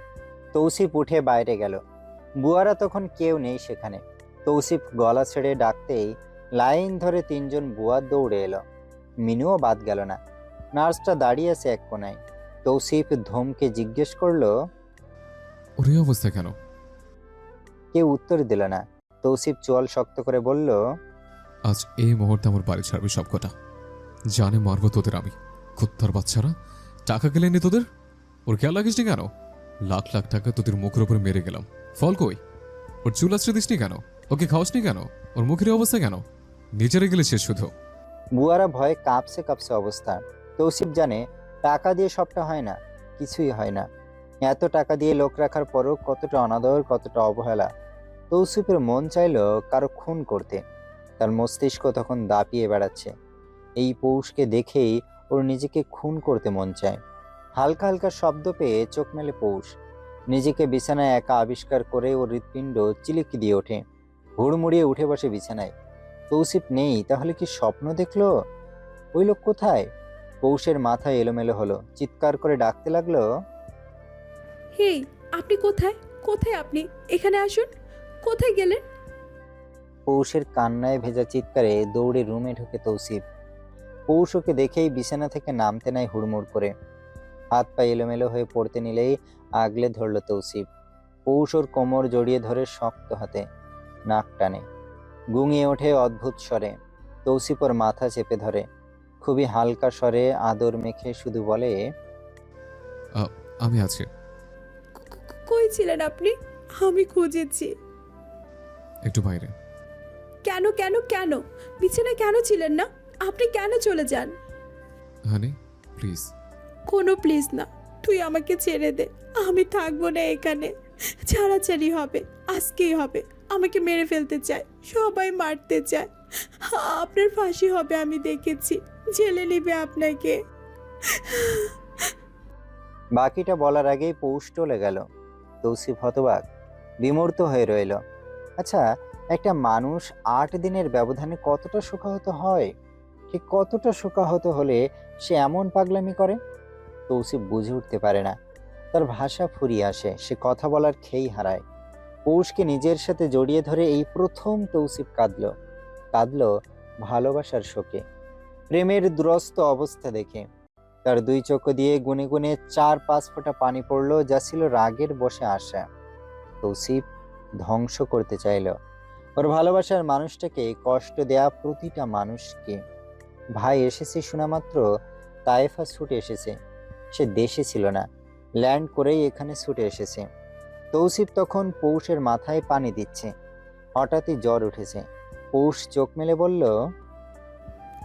তৌসিফ উঠে বাইরে গেল। বুয়ারা তখন কেউ নেই সেখানে। তৌসিফ গলা ছেড়ে ডাকতেই লাইন ধরে 3 জন বুয়া দৌড়ে এলো। মিনুও বাদ গেল না। নার্সটা দাঁড়িয়ে আছে এক কোনায়। তৌসিফ ধমকে জিজ্ঞেস করলো, ওর এই অবস্থা কেন? কেউ উত্তর দিল না। তৌসিফ চোয়াল শক্ত করে বলল, আজ এই মুহূর্তে আমার বাড়ি ছাড়বি সবকটা। জানে মারবো তোদের আমি। কুত্তার বাচ্চারা, টাকা গেলেনি তোদের? ওর খেয়াল রাখিসনি কেন? লাখ লাখ টাকা তোদের মুখের উপরে মেরে গেলাম, ফল কই? ওর চুল আশ্রে দিসনি কেন? ওকে খাওয়াসনি কেন? ওর মুখের এই অবস্থা কেন? নিজেরে গেলে সে শুধু। বুয়ারা ভয়ে কাঁপছে কাঁপছে অবস্থা। তৌসিফ জানে টাকা দিয়ে সবটা হয় না, কিছুই হয় না। এত টাকা দিয়ে লোক রাখার পরও কতটা অনাদর, কতটা অবহেলা। তৌসিফের মন চাইল কারো খুন করতে। তার মস্তিষ্ক তখন দাপিয়ে বেড়াচ্ছে। এই পৌষকে দেখেই ওর নিজেকে খুন করতে মন চায়। হালকা হালকা শব্দ পেয়ে চোখ মেলে পৌষ। নিজেকে বিছানায় একা আবিষ্কার করে ওর হৃৎপিণ্ড চিলিকি দিয়ে ওঠে। হুড়মুড়িয়ে উঠে বসে বিছানায়। তৌসিফ নেই, তাহলে কি স্বপ্ন দেখলো? ওই লোক কোথায়? পৌষের মাথায় এলোমেলো হলো। চিৎকার করে ডাকতে লাগলো, হেই, আপনি কোথায়? কোথায় আপনি? এখানে আসুন। কোথায় গেলেন? পৌষের কান্নায় ভেজা চিৎকারে দৌড়ে রুমে ঢুকে তৌসিফ। পৌষ ওকে দেখেই বিছানা থেকে নামতে নাই হুড়মুড় করে। হাত পা এলোমেলো হয়ে পড়তে নিলেই আগলে ধরল তৌসিফ। পৌষ ওর কোমর জড়িয়ে ধরে শক্ত হাতে নাক টানে। গুঙিয়ে ওঠে অদ্ভুত স্বরে। তৌসিফ ওর মাথা চেপে ধরে। খুবই হালকা স্বরে আদর মেখে শুধু বলে, আমি আছি। কই ছিলেন আপনি? আমি খুঁজেছি। একটু বাইরে। কেন কেন কেন? বিছানায় কেন ছিলেন না? আপনি কেন চলে যান? হানি, প্লিজ। কোনো প্লিজ না, তুই আমাকে ছেড়ে দে। আমি থাকবো না এখানে। ছাড়াছাড়ি হবে, আজকেই হবে। আমাকে মেরে ফেলতে চায়, সবাই মারতে চায়। আপনার ফাঁসি হবে, আমি দেখেছি। জেলে নিবে আপনাকে। বাকিটা বলার আগেই পৌষ চলে গেল। তৌসিফ হতবাক, বিমূর্ত হয়ে রইল। আচ্ছা, একটা মানুষ 8 দিনের ব্যবধানে কতটা শোকাহত হয়? ঠিক কতটা শোকাহত হলে সে এমন পাগলামি করে? তৌসিফ বুঝে উঠতে পারে না। তার ভাষা ফুরিয়ে আসে, সে কথা বলার খেই হারায়। পৌষকে নিজের সাথে জড়িয়ে ধরে এই প্রথম তৌসিফ কাঁদল ভালোবাসার শোকে, প্রেমের দুরস্ত অবস্থা দেখে। তার 2 চোখ দিয়ে গুনে গুনে 4-5 ফোঁটা পানি পড়লো, যা ছিল রাগের বশে আসা। তৌসিফ ধ্বংস করতে চাইল ওর ভালোবাসার মানুষটাকে, কষ্ট দেয়া প্রতিটা মানুষকে। ভাই এসেছে শোনা মাত্র তায়েফা ছুটে এসেছে। সে দেশে ছিল না, ল্যান্ড করেই এখানে ছুটে এসেছে। তৌসিফ তখন পৌষের মাথায় পানি দিচ্ছে। হঠাৎই জ্বর উঠেছে। পৌষ চোখ মেলে বলল,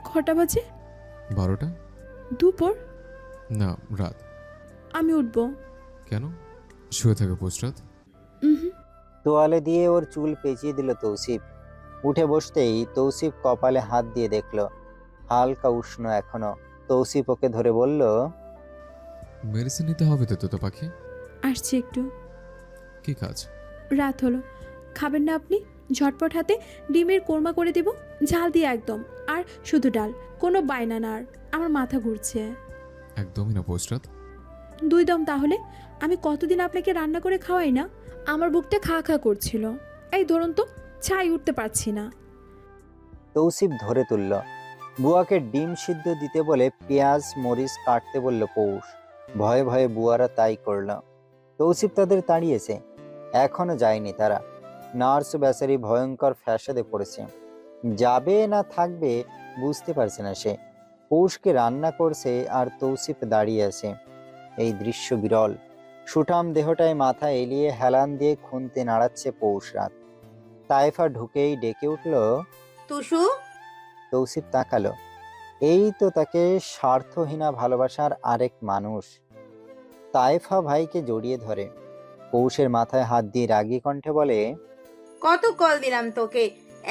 কটা বাজে? 12টা? দুপুর? না, রাত। আমি উঠবো। কেন? শুয়ে থাকে পোস্টরাত। উহুম। তোয়ালে দিয়ে ওর চুল পেঁচিয়ে দিল তৌসিফ। উঠে বসতেই তৌসিফ কপালে হাত দিয়ে দেখল হালকা উষ্ণ এখনো। তৌসিফ ওকে ধরে বলল, মেডিসিন নিতে হবে তো তোতো পাখি। আসছি একটু। কি কাজ? রাত হলো, খাবেন না আপনি? ঝটপট হাতে ডিমের কোরমা করে দিব, ঝাল দিয়ে একদম। আর শুধু ডাল, কোনো বায়না না। আর আমার মাথা ঘুরছে। একদমই না পোস্টরাত। 2 দম তাহলে। আমি কতদিন আপনাকে রান্না করে খাওয়াই না? আমার বুকটা খা খা করছিল। এই ধরুন তো, ছাই উঠতে পারছি না। তৌসিফ ধরে তুলল। বুয়াকে ডিম সিদ্ধ দিতে বলে পেঁয়াজ মরিচ কাটতে বলল পৌষ। ভয়ে ভয়ে বুয়ারা তাই করল। তৌসিফ তাদের তাড়িয়েছে, এখনো যায়নি তারা। নার্স বেচারি ভয়ঙ্কর ফ্যাসাদে পড়েছে। যাবে না থাকবে বুঝতে পারছে না সে। পৌষকে রান্না করছে আর তৌসিফ দাঁড়িয়ে আছে। এই দৃশ্য বিরল। সুঠাম দেহটায় মাথা এলিয়ে হেলান দিয়ে খুন্তি নাড়াচ্ছে পৌষ রাত। তায়েফা ঢুকেই ডেকে উঠল, তুষু। তৌসিফ তাকালো। এই তো তাকে স্বার্থহীনা ভালোবাসার আরেক মানুষ। তায়েফা ভাইকে জড়িয়ে ধরে। পৌষের মাথায় হাত দিয়ে রাগী কণ্ঠে বলে, কত কল দিলাম তোকে।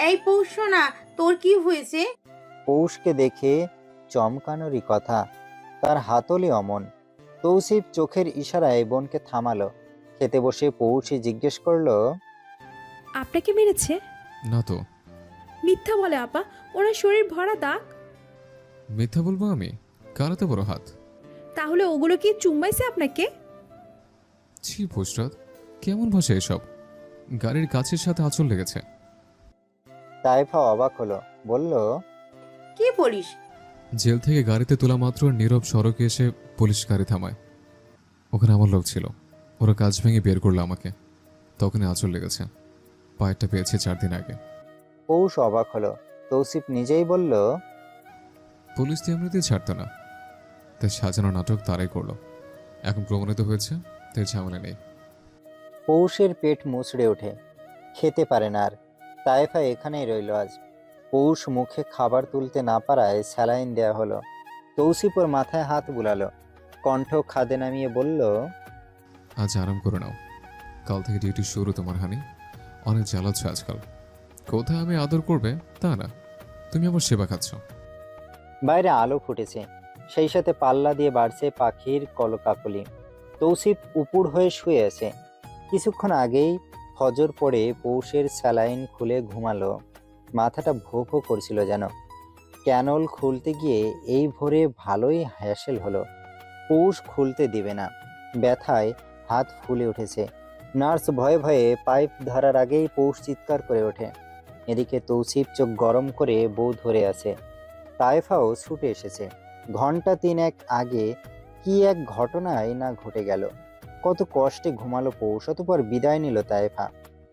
এই পৌষ না, তোর কি হয়েছে? পৌষকে দেখে চমকানোরই কথা, তার হাতলে অমন। তৌসিফ চোখের ইশারায় বোনকে থামালো। খেতে বসে পৌষই জিজ্ঞেস করলো, আপনাকে মেরেছে? না তো। মিথ্যা বলে আপা, ওনার শরীর ভরা দাগ। মিথ্যা বলবো আমি? কারাতে বড় হাত। তাহলে ওগুলো কি চুম্বাইছে আপনাকে? ছি পোশরাত, কেমন ভাষা এসব? গাড়ির কাছের সাথে আঁচল লেগেছে। তাইফা অবাক হলো, বলল, কি বলিস? জেল থেকে গাড়িতে তোলা মাত্র নীরব সড়কে এসে পুলিশ গাড়ি থামায়। ওখানে আমার লোক ছিল, ওরা কাজ ভেঙে বের করলো আমাকে। তখনই আঁচল লেগেছে। পায়েরটা পেয়েছে 4 দিন আগে। পৌষ অবাক হলো। তৌসিফ নিজেই বলল, পুলিশ তো এমনিতেই ছাড়তো না, তাই সাজানো নাটক তারাই করলো। এখন প্রমাণিত হয়েছে, তাই ঝামেলা নেই। পৌষের পেট মুচড়ে ওঠে, খেতে পারে না আর। তাইফা এখানেই রইল আজ। পৌষ মুখে খাবার তুলতে না পারায় স্যালাইন দেয়া হলো। তৌসিফ ওর মাথায় হাত বুলালো, কণ্ঠ খাদে নামিয়ে বলল, আজ আরাম করে নাও, কাল থেকে ডিউটি শুরু তোমার হানি। অনেক জ্বালাচ্ছ আজকাল। কোথায় আমি আদর করবে তা না, তুমি আমার সেবা খাচ্ছ। বাইরে আলো ফুটেছে, সেই সাথে পাল্লা দিয়ে বাড়ছে পাখির কলকাকলি। তৌসিফ উপুর হয়ে শুয়ে আছে। কিছুক্ষণ আগেই ফজর পড়ে পৌষের স্যালাইন খুলে ঘুমালো। মাথাটা ভো ভো করছিল যেন। ক্যানল খুলতে গিয়ে এই ভোরে ভালোই হ্যাসেল হলো। পৌষ খুলতে দিবে না, ব্যথায় হাত ফুলে উঠেছে। নার্স ভয়ে ভয়ে পাইপ ধরার আগেই পৌষ চিৎকার করে ওঠে। এদিকে তৌসিফ চোখ গরম করে বউ ধরে আছে। তাইফাও ছুটে এসেছে। ঘন্টা 3 আগে কি এক ঘটনায় না ঘটে গেল। কত কষ্টে ঘুমালো পৌষ, অতঃপর বিদায় নিল তাইফা।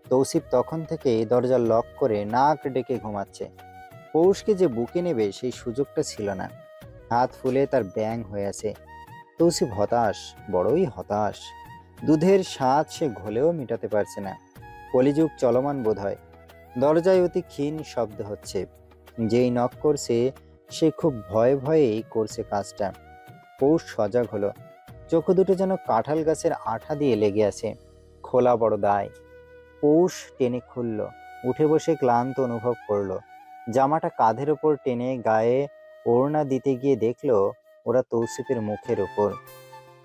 তৌসিফ তখন থেকে দরজা লক করে নাক ডেকে ঘুমাচ্ছে। পৌষকে যে বুকে নেবে সেই সুযোগটা ছিল না। হাত ফুলে তার ব্যাং হয়ে আছে। তৌসিফ হতাশ, বড়ই হতাশ। দুধের স্বাদ সে ঘোলেও মেটাতে পারছে না। কলিযুগ চলমান বোধ হয়। দরজায় অতি ক্ষীণ শব্দ হচ্ছে। যেই নক করছে সে খুব ভয়ে ভয়েই করছে কাজটা। পৌষ সজাগ হলো। চোখ দুটো যেন কাঁঠাল গাছের আঠা দিয়ে লেগে আছে। খোলা বড় দায়। পৌষ টেনে খুলল, উঠে বসে ক্লান্ত অনুভব করলো। জামাটা কাঁধের ওপর টেনে গায়ে ওড়না দিতে গিয়ে দেখলো ওরা তৌসিফের মুখের ওপর।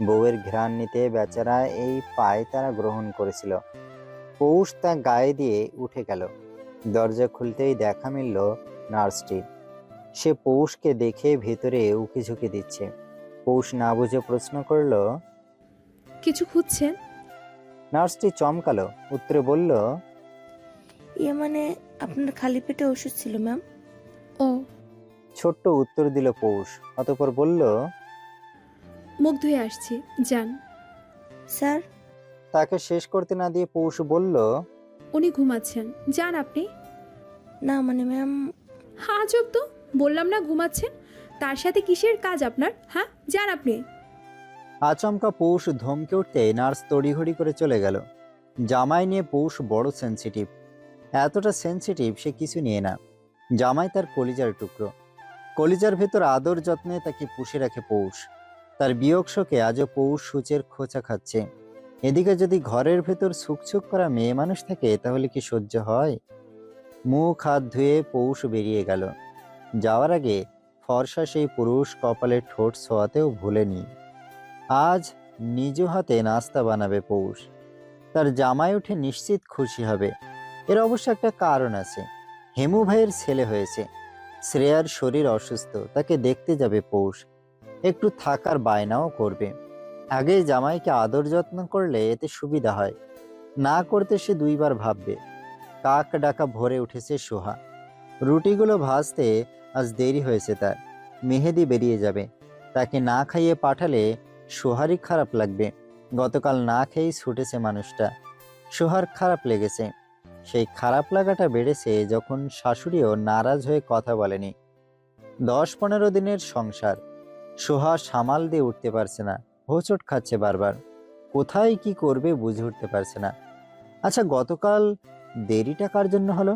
বউয়ের ঘ্রাণ নিতে বেচারা এই পায়তারা গ্রহণ করেছিল। পৌষ তা গায়ে দিয়ে উঠে গেল। দরজা খুলতেই দেখা মিলল নার্সটির। সে পৌষকে দেখে ভেতরে উকি ঝুঁকি দিচ্ছে। পৌষ না বুঝে প্রশ্ন করলো, কিছু খুঁজছেন? নার্সটি চমকালো, উত্তরে বলল, ইয়ে মানে আপনার খালি পেটে ওষুধ ছিল ম্যাম। ও, ছোট্ট উত্তর দিল পৌষ। অতঃপর বলল, মুখ ধুয়ে আসছি, যান। স্যার, তাকে শেষ করতে না দিয়ে পৌষ বলল, উনি ঘুমাচ্ছেন, যান আপনি। না মানে ম্যাম, আজব তো, বললাম না ঘুমাচ্ছেন। তার সাথে কিসের কাজ আপনার? হ্যাঁ, যান আপনি। আচমকা পৌষ ধমকে উঠতে নার্স তড়িঘড়ি করে চলে গেল। জামাই নিয়ে পৌষ বড় সেনসিটিভ। এতটা সেনসিটিভ সে কিছু নিয়ে না। জামাই তার কলিজার টুকরো। কলিজার ভেতর আদর যত্নে তাকে পুষে রাখে পৌষ। তার বিয়োগ শোকে আজও পৌষ সূচের খোঁচা খাচ্ছে। এদিকে যদি ঘরের ভেতর ছুকছুক করা মেয়ে মানুষ থাকে তাহলে কি সহ্য হয়? মুখ হাত ধুয়ে পৌষ বেরিয়ে গেল। যাওয়ার আগে ফর্সা সেই পুরুষ কপালে ঠোঁট ছোঁয়াতেও ভুলেনি। আজ নিজ হাতে নাস্তা বানাবে পৌষ। তার জামাই উঠে নিশ্চিত খুশি হবে। এর অবশ্য একটা কারণ আছে। হেমু ভাইয়ের ছেলে হয়েছে। শ্রেয়ার শরীর অসুস্থ, তাকে দেখতে যাবে পৌষ। একটু থাকার বায়নাও করবে। আগে জামাইকে আদর যত্ন করলে এতে সুবিধা হয়, না করতে সে 2 বার ভাববে। কাক ডাকা ভরে উঠেছে সোহা। রুটিগুলো ভাজতে আজ দেরি হয়েছে তার। মেহেদি বেরিয়ে যাবে, তাকে না খাইয়ে পাঠালে সোহারই খারাপ লাগবে। গতকাল না খেয়েই ছুটেছে মানুষটা। সোহার খারাপ লেগেছে। সেই খারাপ লাগাটা বেড়েছে যখন শাশুড়িও নারাজ হয়ে কথা বলেনি। 10-15 দিনের সংসার। সোহা সামাল দিয়ে উঠতে পারছে না, হোঁচট খাচ্ছে বারবার। কোথায় কি করবে বুঝে উঠতে পারছে না। আচ্ছা, গতকাল দেরিটা কার জন্য হলো?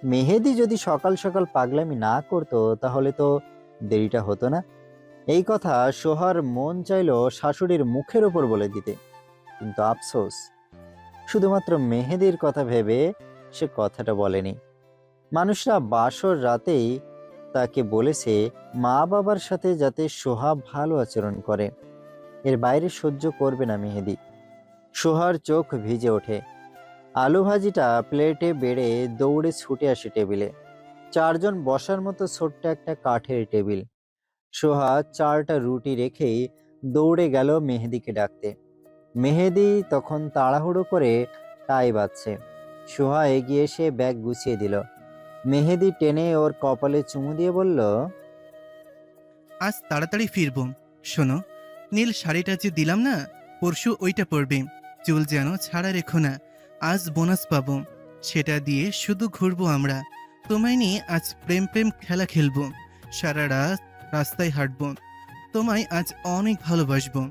মেহেদি যদি সকাল সকাল পাগলামি না করতো তাহলে তো দেরিটা হতো না। এই কথা সোহার মন চাইল শাশুড়ির মুখের ওপর বলে দিতে, কিন্তু আফসোস শুধুমাত্র মেহেদির কথা ভেবে সে কথাটা বলেনি। মানুষরা বাসর রাতেই তাকে বলেছে মা বাবার সাথে যাতে সোহা ভালো আচরণ করে, এর বাইরে সহ্য করবে না মেহেদি। সোহার চোখ ভিজে ওঠে। আলু ভাজিটা প্লেটে বেড়ে দৌড়ে ছুটে আসে টেবিলে। 4 জন বসার মতো ছোট্ট একটা কাঠের টেবিল। সোহা 4টা রুটি রেখেই দৌড়ে গেল মেহেদিকে ডাকতে। মেহেদি তখন তাড়াহুড়ো করে টাই বাঁধছে। সোহা এগিয়ে এসে ব্যাগ গুছিয়ে দিল। মেহেদি টেনে ওর কপালে চুমু দিয়ে বলল, আজ তাড়াতাড়ি ফিরবো। শোনো, নীল শাড়িটা যে দিলাম না, পরশু ওইটা পরবে। চুল যেন ছাড়া রেখো না, আজ বোনাস পাবো, সেটা দিয়ে শুধু ঘুরবো আমরা। তোমায় নিয়ে আজ প্রেম প্রেম খেলা খেলবো, সারা রাত রাস্তায় হাঁটবো, তোমায় আজ অনেক ভালোবাসবো।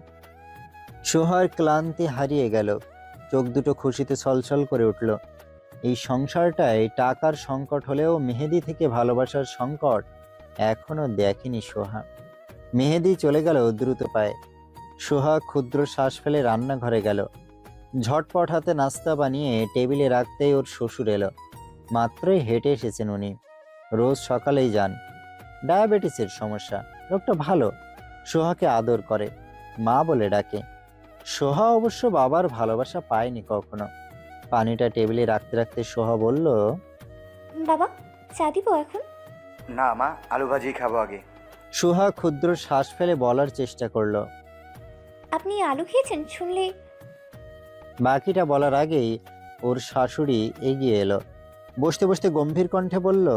সোহার ক্লান্তি হারিয়ে গেল। চোখ দুটো খুশিতে ছলছল করে উঠল। এই সংসারটায় টাকার সংকট হলেও মেহেদি থেকে ভালোবাসার সংকট এখনো দেখেনি সোহা। মেহেদি চলে গেল দ্রুত পায়ে। সোহা ক্ষুদ্র শ্বাস ফেলে রান্নাঘরে গেল। ঝটপট হাতে নাস্তা বানিয়ে টেবিলে রাখতেই ওর শ্বশুর এলো। মাত্রই হেঁটে এসেছেন উনি। রোজ সকালেই যান। ডায়াবেটিসের সমস্যা। লোকটা ভালো, সোহাকে আদর করে, মা বলে ডাকে। সোহা অবশ্য বাবার ভালোবাসা পায়নি কখনো। পানিটা টেবিলে রাখতে রাখতে সোহা বলল, বাবা, চা দিব এখন? না মা, আলু ভাজি খাবো আগে। সোহা ক্ষুদ্র শ্বাস ফেলে বলার চেষ্টা করলো। আপনি আলু খেয়েছেন শুনলে? বাকিটা বলার আগেই ওর শাশুড়ি এগিয়ে এলো। বসতে বসতে গম্ভীর কণ্ঠে বলল,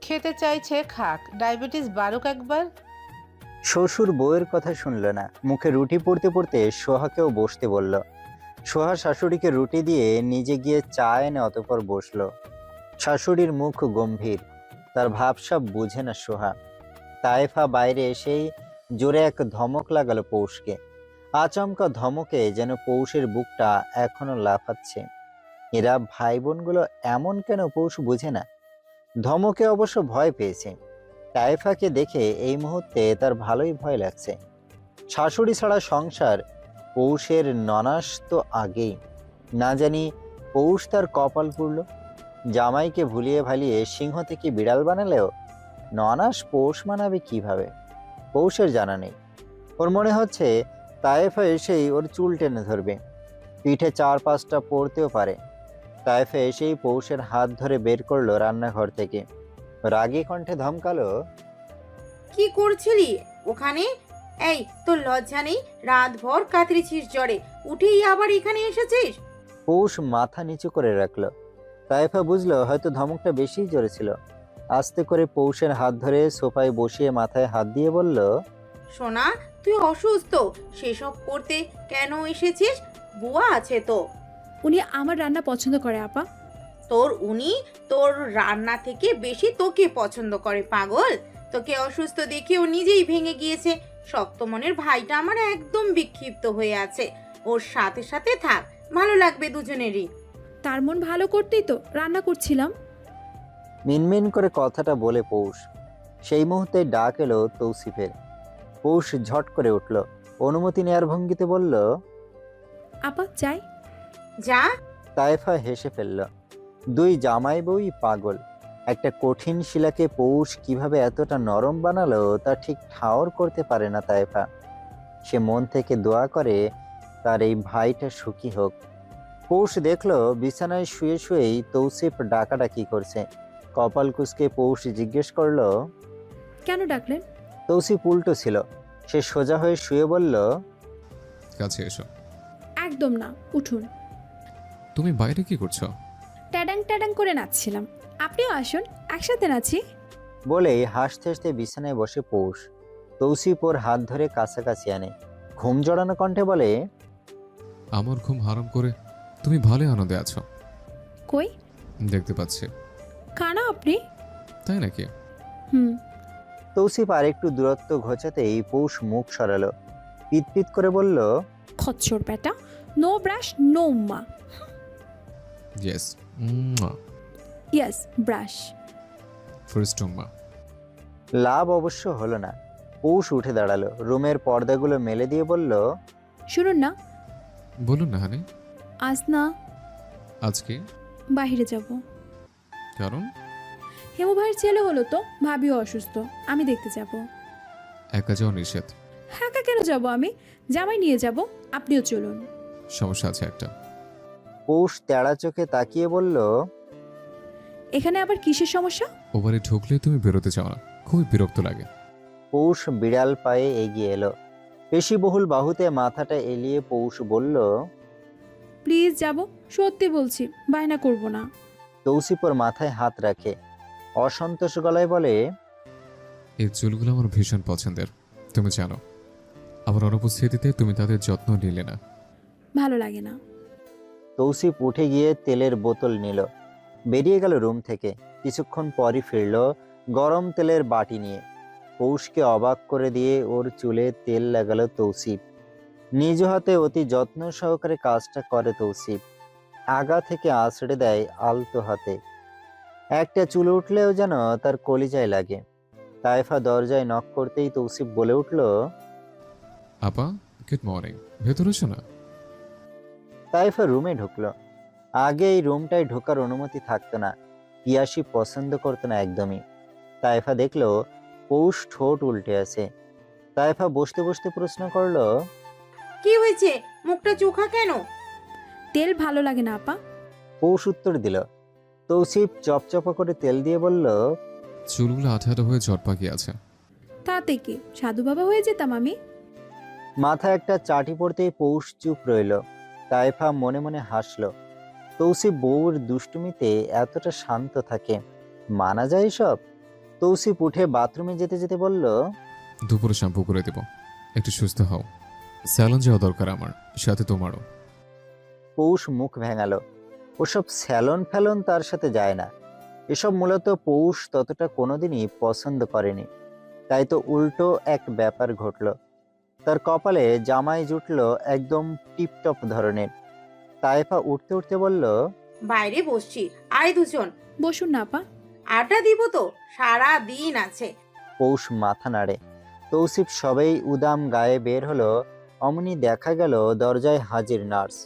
খেতে চাইছে খাক, ডায়াবেটিস বাড়ুক একবার। শ্বশুর বউয়ের কথা শুনল না। মুখে রুটি পড়তে পড়তে সোহাকেও বসতে বলল। সোহা শাশুড়িকে রুটি দিয়ে নিজে গিয়ে চা এনে অতঃপর বসলো। শাশুড়ির মুখ গম্ভীর, তার ভাবসাব বুঝে না সোহা। তায়েফা বাইরে এসেই জোরে এক ধমক লাগালো পৌষকে। আচমকা ধমকে যেন পৌষের বুকটা এখনো লাফাচ্ছে। এরা ভাই বোনগুলো এমন কেন পৌষ বুঝে না। ধমকে অবশ্য ভয় পেয়েছে। তায়েফাকে দেখে এই মুহূর্তে তার ভালোই ভয় লাগছে। শাশুড়ি ছাড়া সংসার, পৌষের ননাস তো আগেই। না জানি পৌষ তার কপাল পুড়ল। জামাইকে ভুলিয়ে ভালিয়ে সিংহ থেকে বিড়াল বানালেও ননাস পৌষ মানাবে কিভাবে, পৌষের জানা নেই। ওর মনে হচ্ছে তায়েফা এসেই ওর চুল টেনে ধরবে, পিঠে 4-5টা পড়তেও পারে। তায়েফা এসেই পৌষের হাত ধরে বের করলো রান্নাঘর থেকে। রাগী কণ্ঠে ধমকালো, কি করছিলি ওখানে? এই, তোর লজ্জা নেই? রাতভর কাতরেছিস জ্বরে, উঠেই আবার এখানে এসেছিস? পৌষ মাথা নিচু করে রাখলো। তায়েফা বুঝলো হয়তো ধমকটা বেশি জোরে ছিল। আস্তে করে পৌষের হাত ধরে সোফায় বসিয়ে মাথায় হাত দিয়ে বলল, সোনা, তুই অসুস্থ, সেসব করতে কেন এসেছিস? বুয়া আছে তো। উনি আমার রান্না পছন্দ করে আপা। উনি তোর রান্না থেকে বেশি তোকে পছন্দ করে পাগল। তোকে অসুস্থ দেখে ও নিজেই ভেঙে গিয়েছে। শক্ত মনের ভাইটা আমার একদম বিক্ষিপ্ত হয়ে আছে। ওর সাথে সাথে থাক, ভালো লাগবে দুজনেরই। তার মন ভালো করতেই তো রান্না করছিলাম। মিনমিন করে কথাটা বলে পৌষ। সেই মুহূর্তে ডাক এলো তৌসিফের। পৌষ ঝট করে উঠল। অনুমতি নেয়ার ভঙ্গিতে বলল, আপা চাই। যা। তায়েফা হেসে ফেলল। 2 জামাই বউই পাগল। একটা কঠিন শিলাকে পৌষ কিভাবে এতটা নরম বানালো তা ঠিক ঠাওর করতে পারে না তায়েফা। সে মন থেকে দোয়া করে তার এই ভাইটা সুখী হোক। পৌষ দেখলো বিছানায় শুয়ে শুয়েই তৌসিফ ডাকাডাকি করছে। কপাল কুঁচকে পৌষ জিজ্ঞেস করলো, কেন ডাকলেন? তৌসিফ উল্টো ছিল। সে সোজা হয়ে শুয়ে বলল, কাছে এসো। একদম না, উঠুন। তুমি বাইরে কি করছো? ট্যাডাং ট্যাডাং করে নাচছিলাম। আপনিও আসুন, একসাথে নাচি। বলেই হাসতে হাসতে বিছানায় বসে পৌষ। তৌসিফ ওর হাত ধরে কাছাকাছি আনে। ঘুম জড়ানো কণ্ঠে বলে, আমার ঘুম হারাম করে তুমি ভালো আনন্দে আছো। কই? দেখতে পাচ্ছি। কানা আপনি? তাই নাকি? হুম। তৌসিফ আর একটু দূরত্ব ঘোচাতেই পৌষ মুখ সরালো। পিতপিত করে বলল, খচ্চর বেটা, নো ব্রাশ নো মা। Yes, yes brush. ফার্স্ট উম্মা। লাভ অবশ্য হলো না। পৌষ উঠে দাঁড়ালো, রুমের পর্দাগুলো মেলে দিয়ে বলল, শুনুন না। বলুন না হানি। আজ না, আজকে? বাইরে যাব। কারণ? হেমু ভাইয়ের ছেলে হলো তো, ভাবিও অসুস্থ, আমি দেখতে যাব। একা যাওয়া নিষেধ। একা কেন যাব আমি? জামাই নিয়ে যাব, আপনিও চলুন। সমস্যা আছে একটা। পৌষ তেড়া চোখে তাকিয়ে বলল, এখানে আবার কিসের সমস্যা? ও বাড়ি ঢুকলে তুমি বেরোতে চাও না, খুবই বিরক্ত লাগে। পৌষ বিড়াল পায়ে এগিয়ে এলো। পেশিবহুল বাহুতে মাথাটা এলিয়ে পৌষ বলল, প্লিজ যাব, সত্যি বলছি, বায়না করব না। তৌসিফর মাথায় হাত রাখে অসন্তোষ গলায় বলে, এই চুলগুলো আমার ভীষণ পছন্দের, তুমি জানো। আমার অনুপস্থিতিতে তুমি তাদের যত্ন নিলে না। ভালো লাগে না। তৌসিফ উঠে গিয়ে তেলের বোতল নিল, বেরিয়ে গেল রুম থেকে। কিছুক্ষণ পরই ফিরল গরম তেলের বাটি নিয়ে। পৌষকে অবাক করে দিয়ে ওর চুলে তেল লাগালো তৌসিফ। নিজ হাতে অতি যত্ন সহকারে কাজটা করে তৌসিফ। আগা থেকে আঁচড়ে দেয় আলতো হাতে। একটা চুল উঠলেও যেন তার কলিজায় লাগে। তাইফা দরজায় নক করতেই তৌসিফ বলে উঠল, আপা, গুড মর্নিং, ভেতরে এসো না। তাইফা রুমে ঢুকলো। আগে এই রুমটায় ঢোকার অনুমতি থাকতো না, পিয়াসী পছন্দ করতো না একদমই। তাইফা দেখলো পৌষ ঠোঁট উল্টে আছে। তাইফা বসতে বসতে প্রশ্ন করলো, কি হয়েছে, মুখটা চোখা কেন? তেল ভালো লাগে না আপা। পৌষ উত্তর দিল। তৌসিফ চপচপা করে তেল দিয়ে বলল, চুলগুলো আঠা আঠা হয়ে জট পাকিয়ে আছে। তাতে কি, সাধু বাবা হয়ে যেতাম আমি। মাথায় একটা চাটি পড়তেই পৌষ চুপ রইল। তাইফা মনে মনে হাসলো। তৌসিফ বউর দুষ্টুমিতে এতটা শান্ত থাকে, মানা যায় সব। তৌসিফ উঠে বাথরুমে যেতে যেতে বলল, দুপুরে শ্যাম্পু করে দেব, একটু সুস্থ হও। স্যালন যাওয়া দরকার আমার, সাথে তোমারও। পৌষ মুখ ভেঙালো। ওসব স্যালন ফ্যালন তার সাথে যায় না। এসব মূলত পৌষ ততটা কোনোদিনই পছন্দ করেনি। তাই তো উল্টো এক ব্যাপার ঘটল। তার কপালে জামাই জুটলো একদম টিপটপ ধরনের। তাইফা উঠতে উঠতে বলল, বাইরে বসছি, আয় দুজন। বসুন না আপা। আড্ডা দিব তো, সারা দিন আছে। পৌষ মাথা নাড়ে। তৌসিফ সবেই উদাম গায়ে বের হলো, অমনি দেখা গেল দরজায় হাজির নার্স।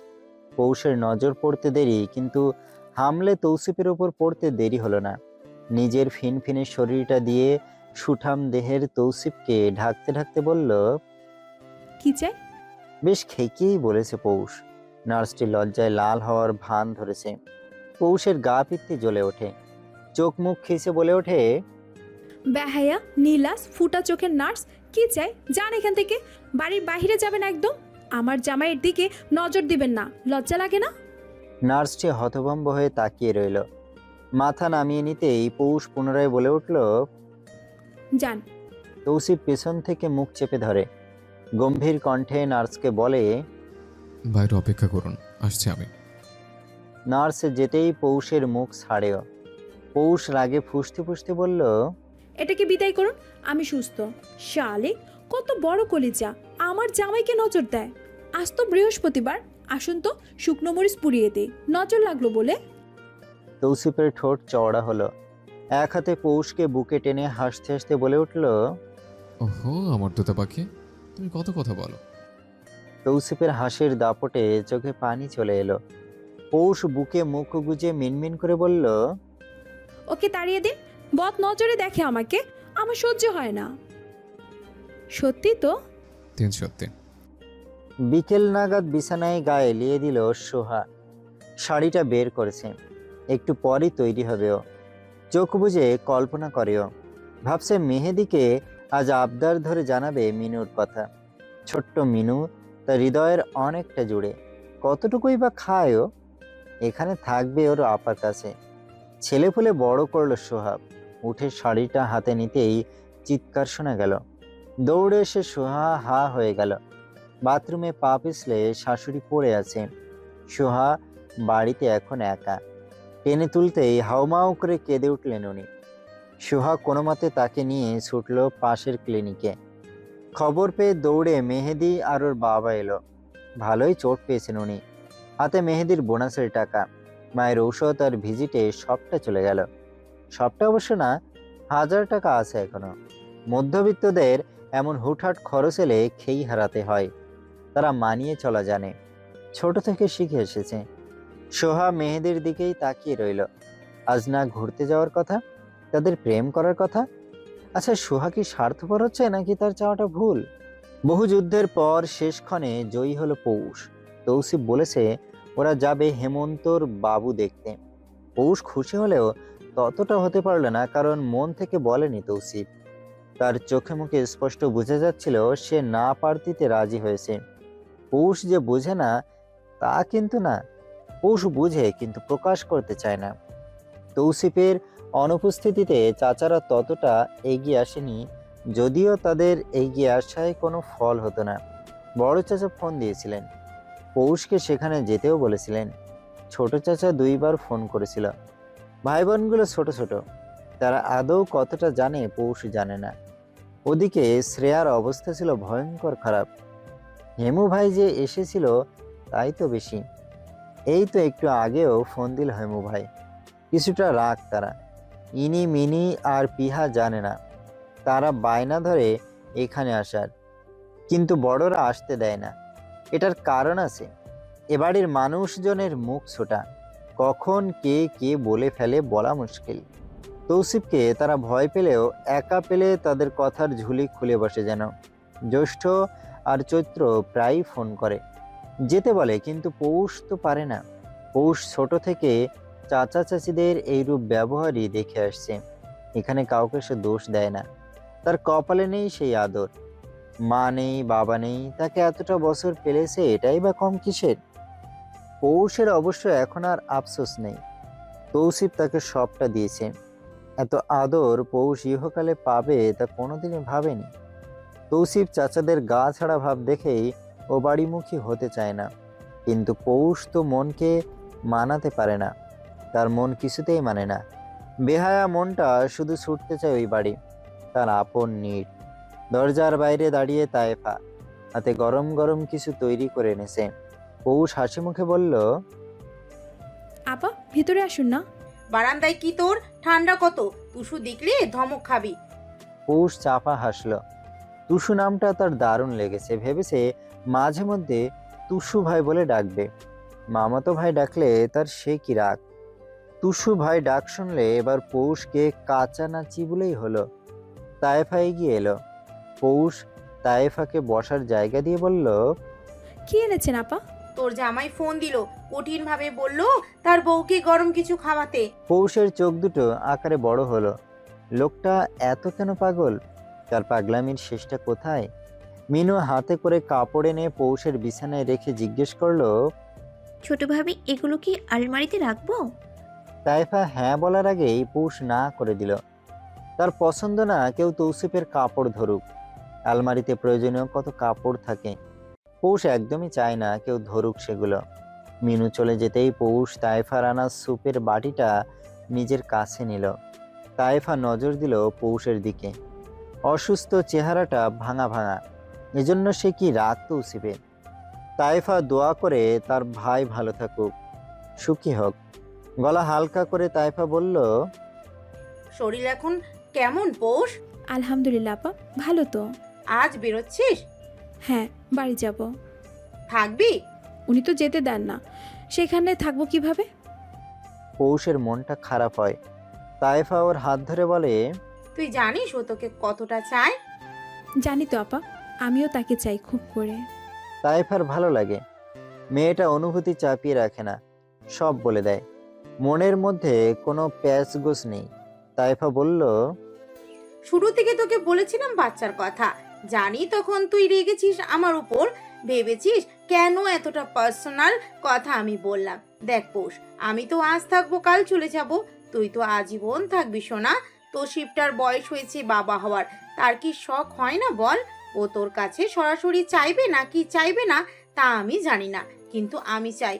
পৌষের নজর পড়তে দেরি, কিন্তু হামলে তৌসিফের উপর পড়তে দেরি হলো না। নিজের ফিনফিনে শরীরটা দিয়ে সুঠাম দেহের তৌসিফকে ঢাকতে ঢাকতে বলল, কি চাই? বেশ খেকিয়েই বলেছে পৌষ। নার্সটি লজ্জায় লাল হওয়ার ভান ধরেছে। পৌষের গা পিত্তে জ্বলে ওঠে, চোখ মুখ খিসে বলে ওঠে, বেহায়া, নীলাস, ফুটা চোখের নার্স, কি চাই? যান এখান থেকে, বাড়ির বাইরে যাবেন একদম। আমার জামাইয়ের দিকে নজর দিবেন না, লজ্জা লাগে না? নার্সটি হতভম্ব হয়ে তাকিয়ে রইল। মাথা নামিয়ে নিতেই পৌষ পুনরায় বলে উঠল, যান। তৌসিফ পেছন থেকে মুখ চেপে ধরে, গম্ভীর কণ্ঠে নার্সকে বলে, বাইরে অপেক্ষা করুন, আসছি আমি। নার্স যেতেই পৌষের মুখ ছাড়েও। পৌষ রাগে ফুঁসতে ফুঁসতে বলল, এটাকে বিদায় করুন, আমি সুস্থ। শালে, কত বড় কলিজা, আমার জামাইকে নজর দেয়। আজ তো বৃহস্পতিবার, আসুন তো শুকনো মরিচ পুড়িয়ে দেই, নজর লাগলো বলে। তৌসিফের ঠোঁট চওড়া হলো। এক হাতে পৌষকে বুকে টেনে হাসতে হাসতে বলে উঠল, ওহো, আমার তোতা পাখি, তুমি কত কথা বলো। তৌসিফের হাসির দাপটে চোখে পানি চলে এলো। পৌষ বুকে মুখ গুজে মিনমিন করে বলল, ওকে তাড়িয়ে দিন, বদ নজরে দেখে আমাকে, আমার সহ্য হয় না। সত্যি তো? সত্যি। বিকেল নাগাদ বিছানায় গায়ে এলিয়ে দিল সোহা। শাড়িটা বের করেছে, একটু পরই তৈরি হবেও। চোখ বুজে কল্পনা করেও। ভাবছে মেহেদিকে আজ আবদার ধরে জানাবে মিনুর কথা। ছোট্ট মিনু তার হৃদয়ের অনেকটা জুড়ে, কতটুকুই বা খায়ও। এখানে থাকবে ওর আপার কাছে। ছেলে ফুলে বড় করলো সোহাব। উঠে শাড়িটা হাতে নিতেই চিৎকার শোনা গেল। দৌড়ে এসে সোহা হা হয়ে গেল। বাথরুমে পা পিছলে শাশুড়ি পড়ে আছে। সোহা বাড়িতে এখন একা। টেনে তুলতেই হাউমাউ করে কেঁদে উঠলেন উনি। সোহা কোনো মতে তাকে নিয়ে ছুটল পাশের ক্লিনিকে। খবর পেয়ে দৌড়ে মেহেদি আর ওর বাবা এলো। ভালোই চোট পেয়েছেন উনি। হাতে মেহেদির বোনাসের টাকা, মায়ের ঔষধ আর ভিজিটে সবটা চলে গেল। সবটা অবশ্য না, 1000 টাকা আছে এখনো। মধ্যবিত্তদের এমন হুটহাট খরচ এলে খেই হারাতে হয়, তারা মানিয়ে চলা জানে। ছোট থেকে শিখে এসেছে। সোহা মেহেদির দিকেই তাকিয়ে রইল। আজ না ঘুরতে যাওয়ার কথা, তাদের প্রেম করার কথা। আচ্ছা, সোহা কি স্বার্থপর হচ্ছে নাকি তার চাওয়াটা ভুল? বহু যুদ্ধের পর শেষক্ষণে জয়ী হলো পৌষ। তৌসিফ বলেছে ওরা যাবে হেমন্তর বাবু দেখতে। পৌষ খুশি হলেও ততটা হতে পারল না, কারণ মন থেকে বলেনি তৌসিফ। তার চোখে মুখে স্পষ্ট বোঝা যাচ্ছিল সে না পারতিতে রাজি হয়েছে। পৌষ যে বোঝে না তা কিন্তু না, পৌষ বুঝে কিন্তু প্রকাশ করতে চায় না। তৌসিফের অনুপস্থিতিতে চাচারা ততটা এগিয়ে আসেনি, যদিও তাদের এগিয়ে আসায় কোনো ফল হতো না। বড় চাচা ফোন দিয়েছিলেন, পৌষকে সেখানে যেতেও বলেছিলেন। ছোট চাচা 2বার ফোন করেছিল। ভাই বোনগুলো ছোট ছোট, তারা আদৌ কতটা জানে পৌষ জানে না। ওদিকে শ্রেয়ার অবস্থা ছিল ভয়ঙ্কর খারাপ। হেমু ভাই যে এসেছিল তাই তো বেশি। এই তো একটু আগেও ফোন দিল হেমু ভাই। কিছুটা রাগ তারা। ইনি মিনি আর পিহা জানে না, তারা বায়না ধরে এখানে আসার, কিন্তু বড়রা আসতে দেয় না। এটার কারণ আছে। এ বাড়ির মানুষজনের মুখ ছোটা, কখন কে কে বলে ফেলে বলা মুশকিল। তৌসিফকে তারা ভয় পেলেও একা পেলে তাদের কথার ঝুলি খুলে বসে যেন। জ্যৈষ্ঠ আর চৈত্র প্রায়ই ফোন করে, যেতে বলে, কিন্তু পৌষ তো পারে না। পৌষ ছোট থেকে চাচা চাচিদের এইরূপ ব্যবহারই দেখে আসছে। এখানে কাউকে সে দোষ দেয় না। তার কপালে নেই সেই আদর। মা নেই, বাবা নেই, তাকে এতটা বছর পেলেছে, এটাই বা কম কিসের? পৌষের অবশ্য এখন আর আফসোস নেই। তৌসিফ তাকে সবটা দিয়েছে। এত আদর পৌষ ইহকালে পাবে তা কোনোদিনই ভাবেনি। তৌসিফ চাচাদের গা ছাড়া ভাব দেখেই ও বাড়িমুখী হতে চায় না, কিন্তু পৌষ তো মনকে মানাতে পারে না। তার মন কিছুতেই মানে না। বেহায়া মনটা শুধু ছুটতে চায় ওই বাড়ি, তার আপন নিট। দরজার বাইরে দাঁড়িয়ে তায়েফা হাতে গরম গরম কিছু তৈরি করে এনেছে। পৌষ হাসি মুখে বলল, আপা ভিতরে আসুন না। বারান্দায় কি তোর ঠান্ডা কত, তুষু দেখলে ধমক খাবি। পৌষ চাপা হাসল। টুসু নামটা তার দারুণ লেগেছে। ভেবেছে মাঝে মধ্যে টুসু ভাই বলে ডাকবে। মামাতো ভাই ডাকলে তার সে কি রাগ। টুসু ভাই ডাক শুনলে এবার পৌষকে কাঁচা নাচি বলেই হলো। তায়েফা এগিয়ে এলো। পৌষ তায়েফাকে বসার জায়গা দিয়ে বলল, কি এনেছেন আপা? তোর জামাই ফোন দিল, কঠিন ভাবে বলল তার বউকে গরম কিছু খাওয়াতে। পৌষের চোখ দুটো আকারে বড় হলো। লোকটা এত কেন পাগল? তার পাগলামির শেষটা কোথায়? মিনু হাতে করে কাপড় এনে পৌষের বিছানায় রেখে জিজ্ঞেস করলো, ছোট ভাবি এগুলো কি আলমারিতে রাখবো? তাইফা হ্যাঁ বলার আগেই পৌষ না করে দিল। তার পছন্দ না কেউ তৌসিফের কাপড় ধরুক। আলমারিতে প্রয়োজনীয় কত কাপড় থাকে, পৌষ একদমই চায় না কেউ ধরুক সেগুলো। মিনু চলে যেতেই পৌষ তাইফার আনা স্যুপের বাটিটা নিজের কাছে নিল। তাইফা নজর দিল পৌষের দিকে। অসুস্থ চেহারাটা ভাঙা ভাঙা, এজন্য সে কি রাগ তৌসিফে। তাইফা দোয়া করে তার ভাই ভালো থাকুক, সুখী হোক। গলা হালকা করে তাইফা বলল, শরীর এখন কেমন পৌষ? আলহামদুলিল্লাহ আপা, ভালো তো। আজ বেরোচ্ছিস? হ্যাঁ, বাড়ি যাব। থাকবি? উনি তো যেতে দেন না, সেখানে থাকবো কিভাবে? পৌষের মনটা খারাপ হয়। তাইফা ওর হাত ধরে বলে, তুই জানিস ও তোকে কতটা চায়? জানি তো আপা, আমিও তাকে চাই খুব করে। তাইফার ভালো লাগে। মেয়েটা অনুভূতি চাপিয়ে রাখে না, সব বলে দেয়। মনের মধ্যে কোনো প্যাচগোছ নেই। তাইফা বলল, শুরু থেকে তোকে বলেছিলাম বাচ্চার কথা, জানি তখন তুই রেগেছিস আমার উপর, ভেবেছিস কেন এতটা পার্সোনাল কথা আমি বললাম। দেখ পৌষ, আমি তো আজ থাকবো কাল চলে যাব, তুই তো আজীবন থাকবি সোনা। তো শিবটার বয়স হয়েছে বাবা হওয়ার, তার কি শখ হয় না বল? ও তোর কাছে সরাসরি চাইবে না কি চাইবে না তা আমি জানি না, কিন্তু আমি চাই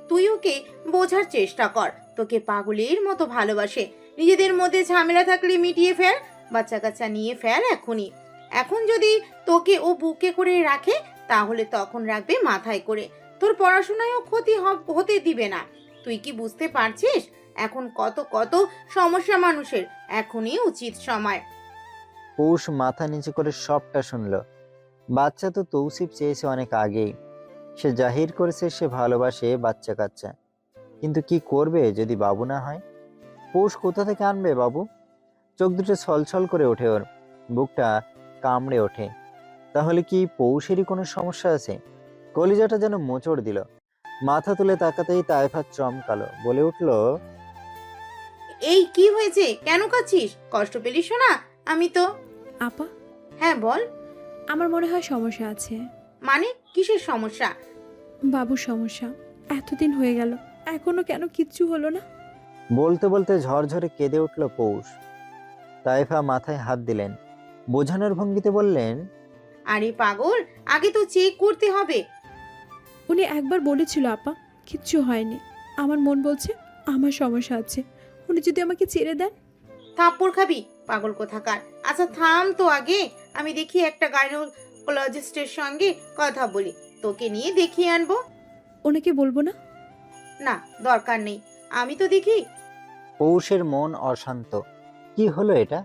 তুই ওকে বোঝার চেষ্টা কর। তোকে পাগলের মতো ভালোবাসে। নিজেদের মধ্যে ঝামেলা থাকলে মিটিয়ে ফেল, বাচ্চা কাচ্চা নিয়ে ফেল এখনই। এখন যদি তোকে ও বুকে করে রাখে তাহলে তখন রাখবে মাথায় করে। তোর পড়াশোনায়ও ক্ষতি হতে দিবে না। তুই কি বুঝতে পারছিস এখন কত কত সমস্যা মানুষের? এখনই উচিত সময়। পৌষ মাথা নিচু করে সবটা শুনল। বাচ্চা তো তৌসিফ চেয়েছে অনেক আগেই। সে জাহির করেছে সে ভালোবাসে বাচ্চা কাচ্চা, কিন্তু কি করবে যদি বাবু না হয়? পৌষ কোথা থেকে আনবে বাবু? চোখ দুটো ছলছল করে ওঠে ওর, বুকটা কামড়ে ওঠে। তাহলে কি পৌষেরই কোনো সমস্যা আছে? কলিজাটা যেন মোচড় দিল। মাথা তুলে তাকাতেই তাইফা চমকালো, বলে উঠল, এই কি হয়েছে? কেন কাচ্ছিস? কষ্ট পেলিস না? আমি তো। আপা, হ্যাঁ বল। আমার মনে হয় সমস্যা আছে। মানে কিসের সমস্যা? বাবুর সমস্যা। এতদিন হয়ে গেল, এখনো কেন কিচ্ছু হলো না? বলতে বলতে ঝরঝরে কেঁদে উঠল পৌষ। তাইফা মাথায় হাত দিলেন, বোঝানোর ভঙ্গিতে বললেন, আরে পাগল, আগে তো চেক করতে হবে। উনি একবার বলেছিল আপা, কিচ্ছু হয়নি। আমার মন বলছে আমার সমস্যা আছে। উনি যদি আমাকে ছেড়ে দেন। থাপ্পড় খাবি পাগল কোথাকার। আচ্ছা থাম তো আগে, আমি দেখি একটা গাইনোকোলজিস্টের সঙ্গে কথা বলি, তোকে নিয়ে দেখিয়ে আনবো। ওনাকে বলবো না? না দরকার নেই, আমি তো দেখি। পৌষের মন অশান্ত। কি হলো এটা?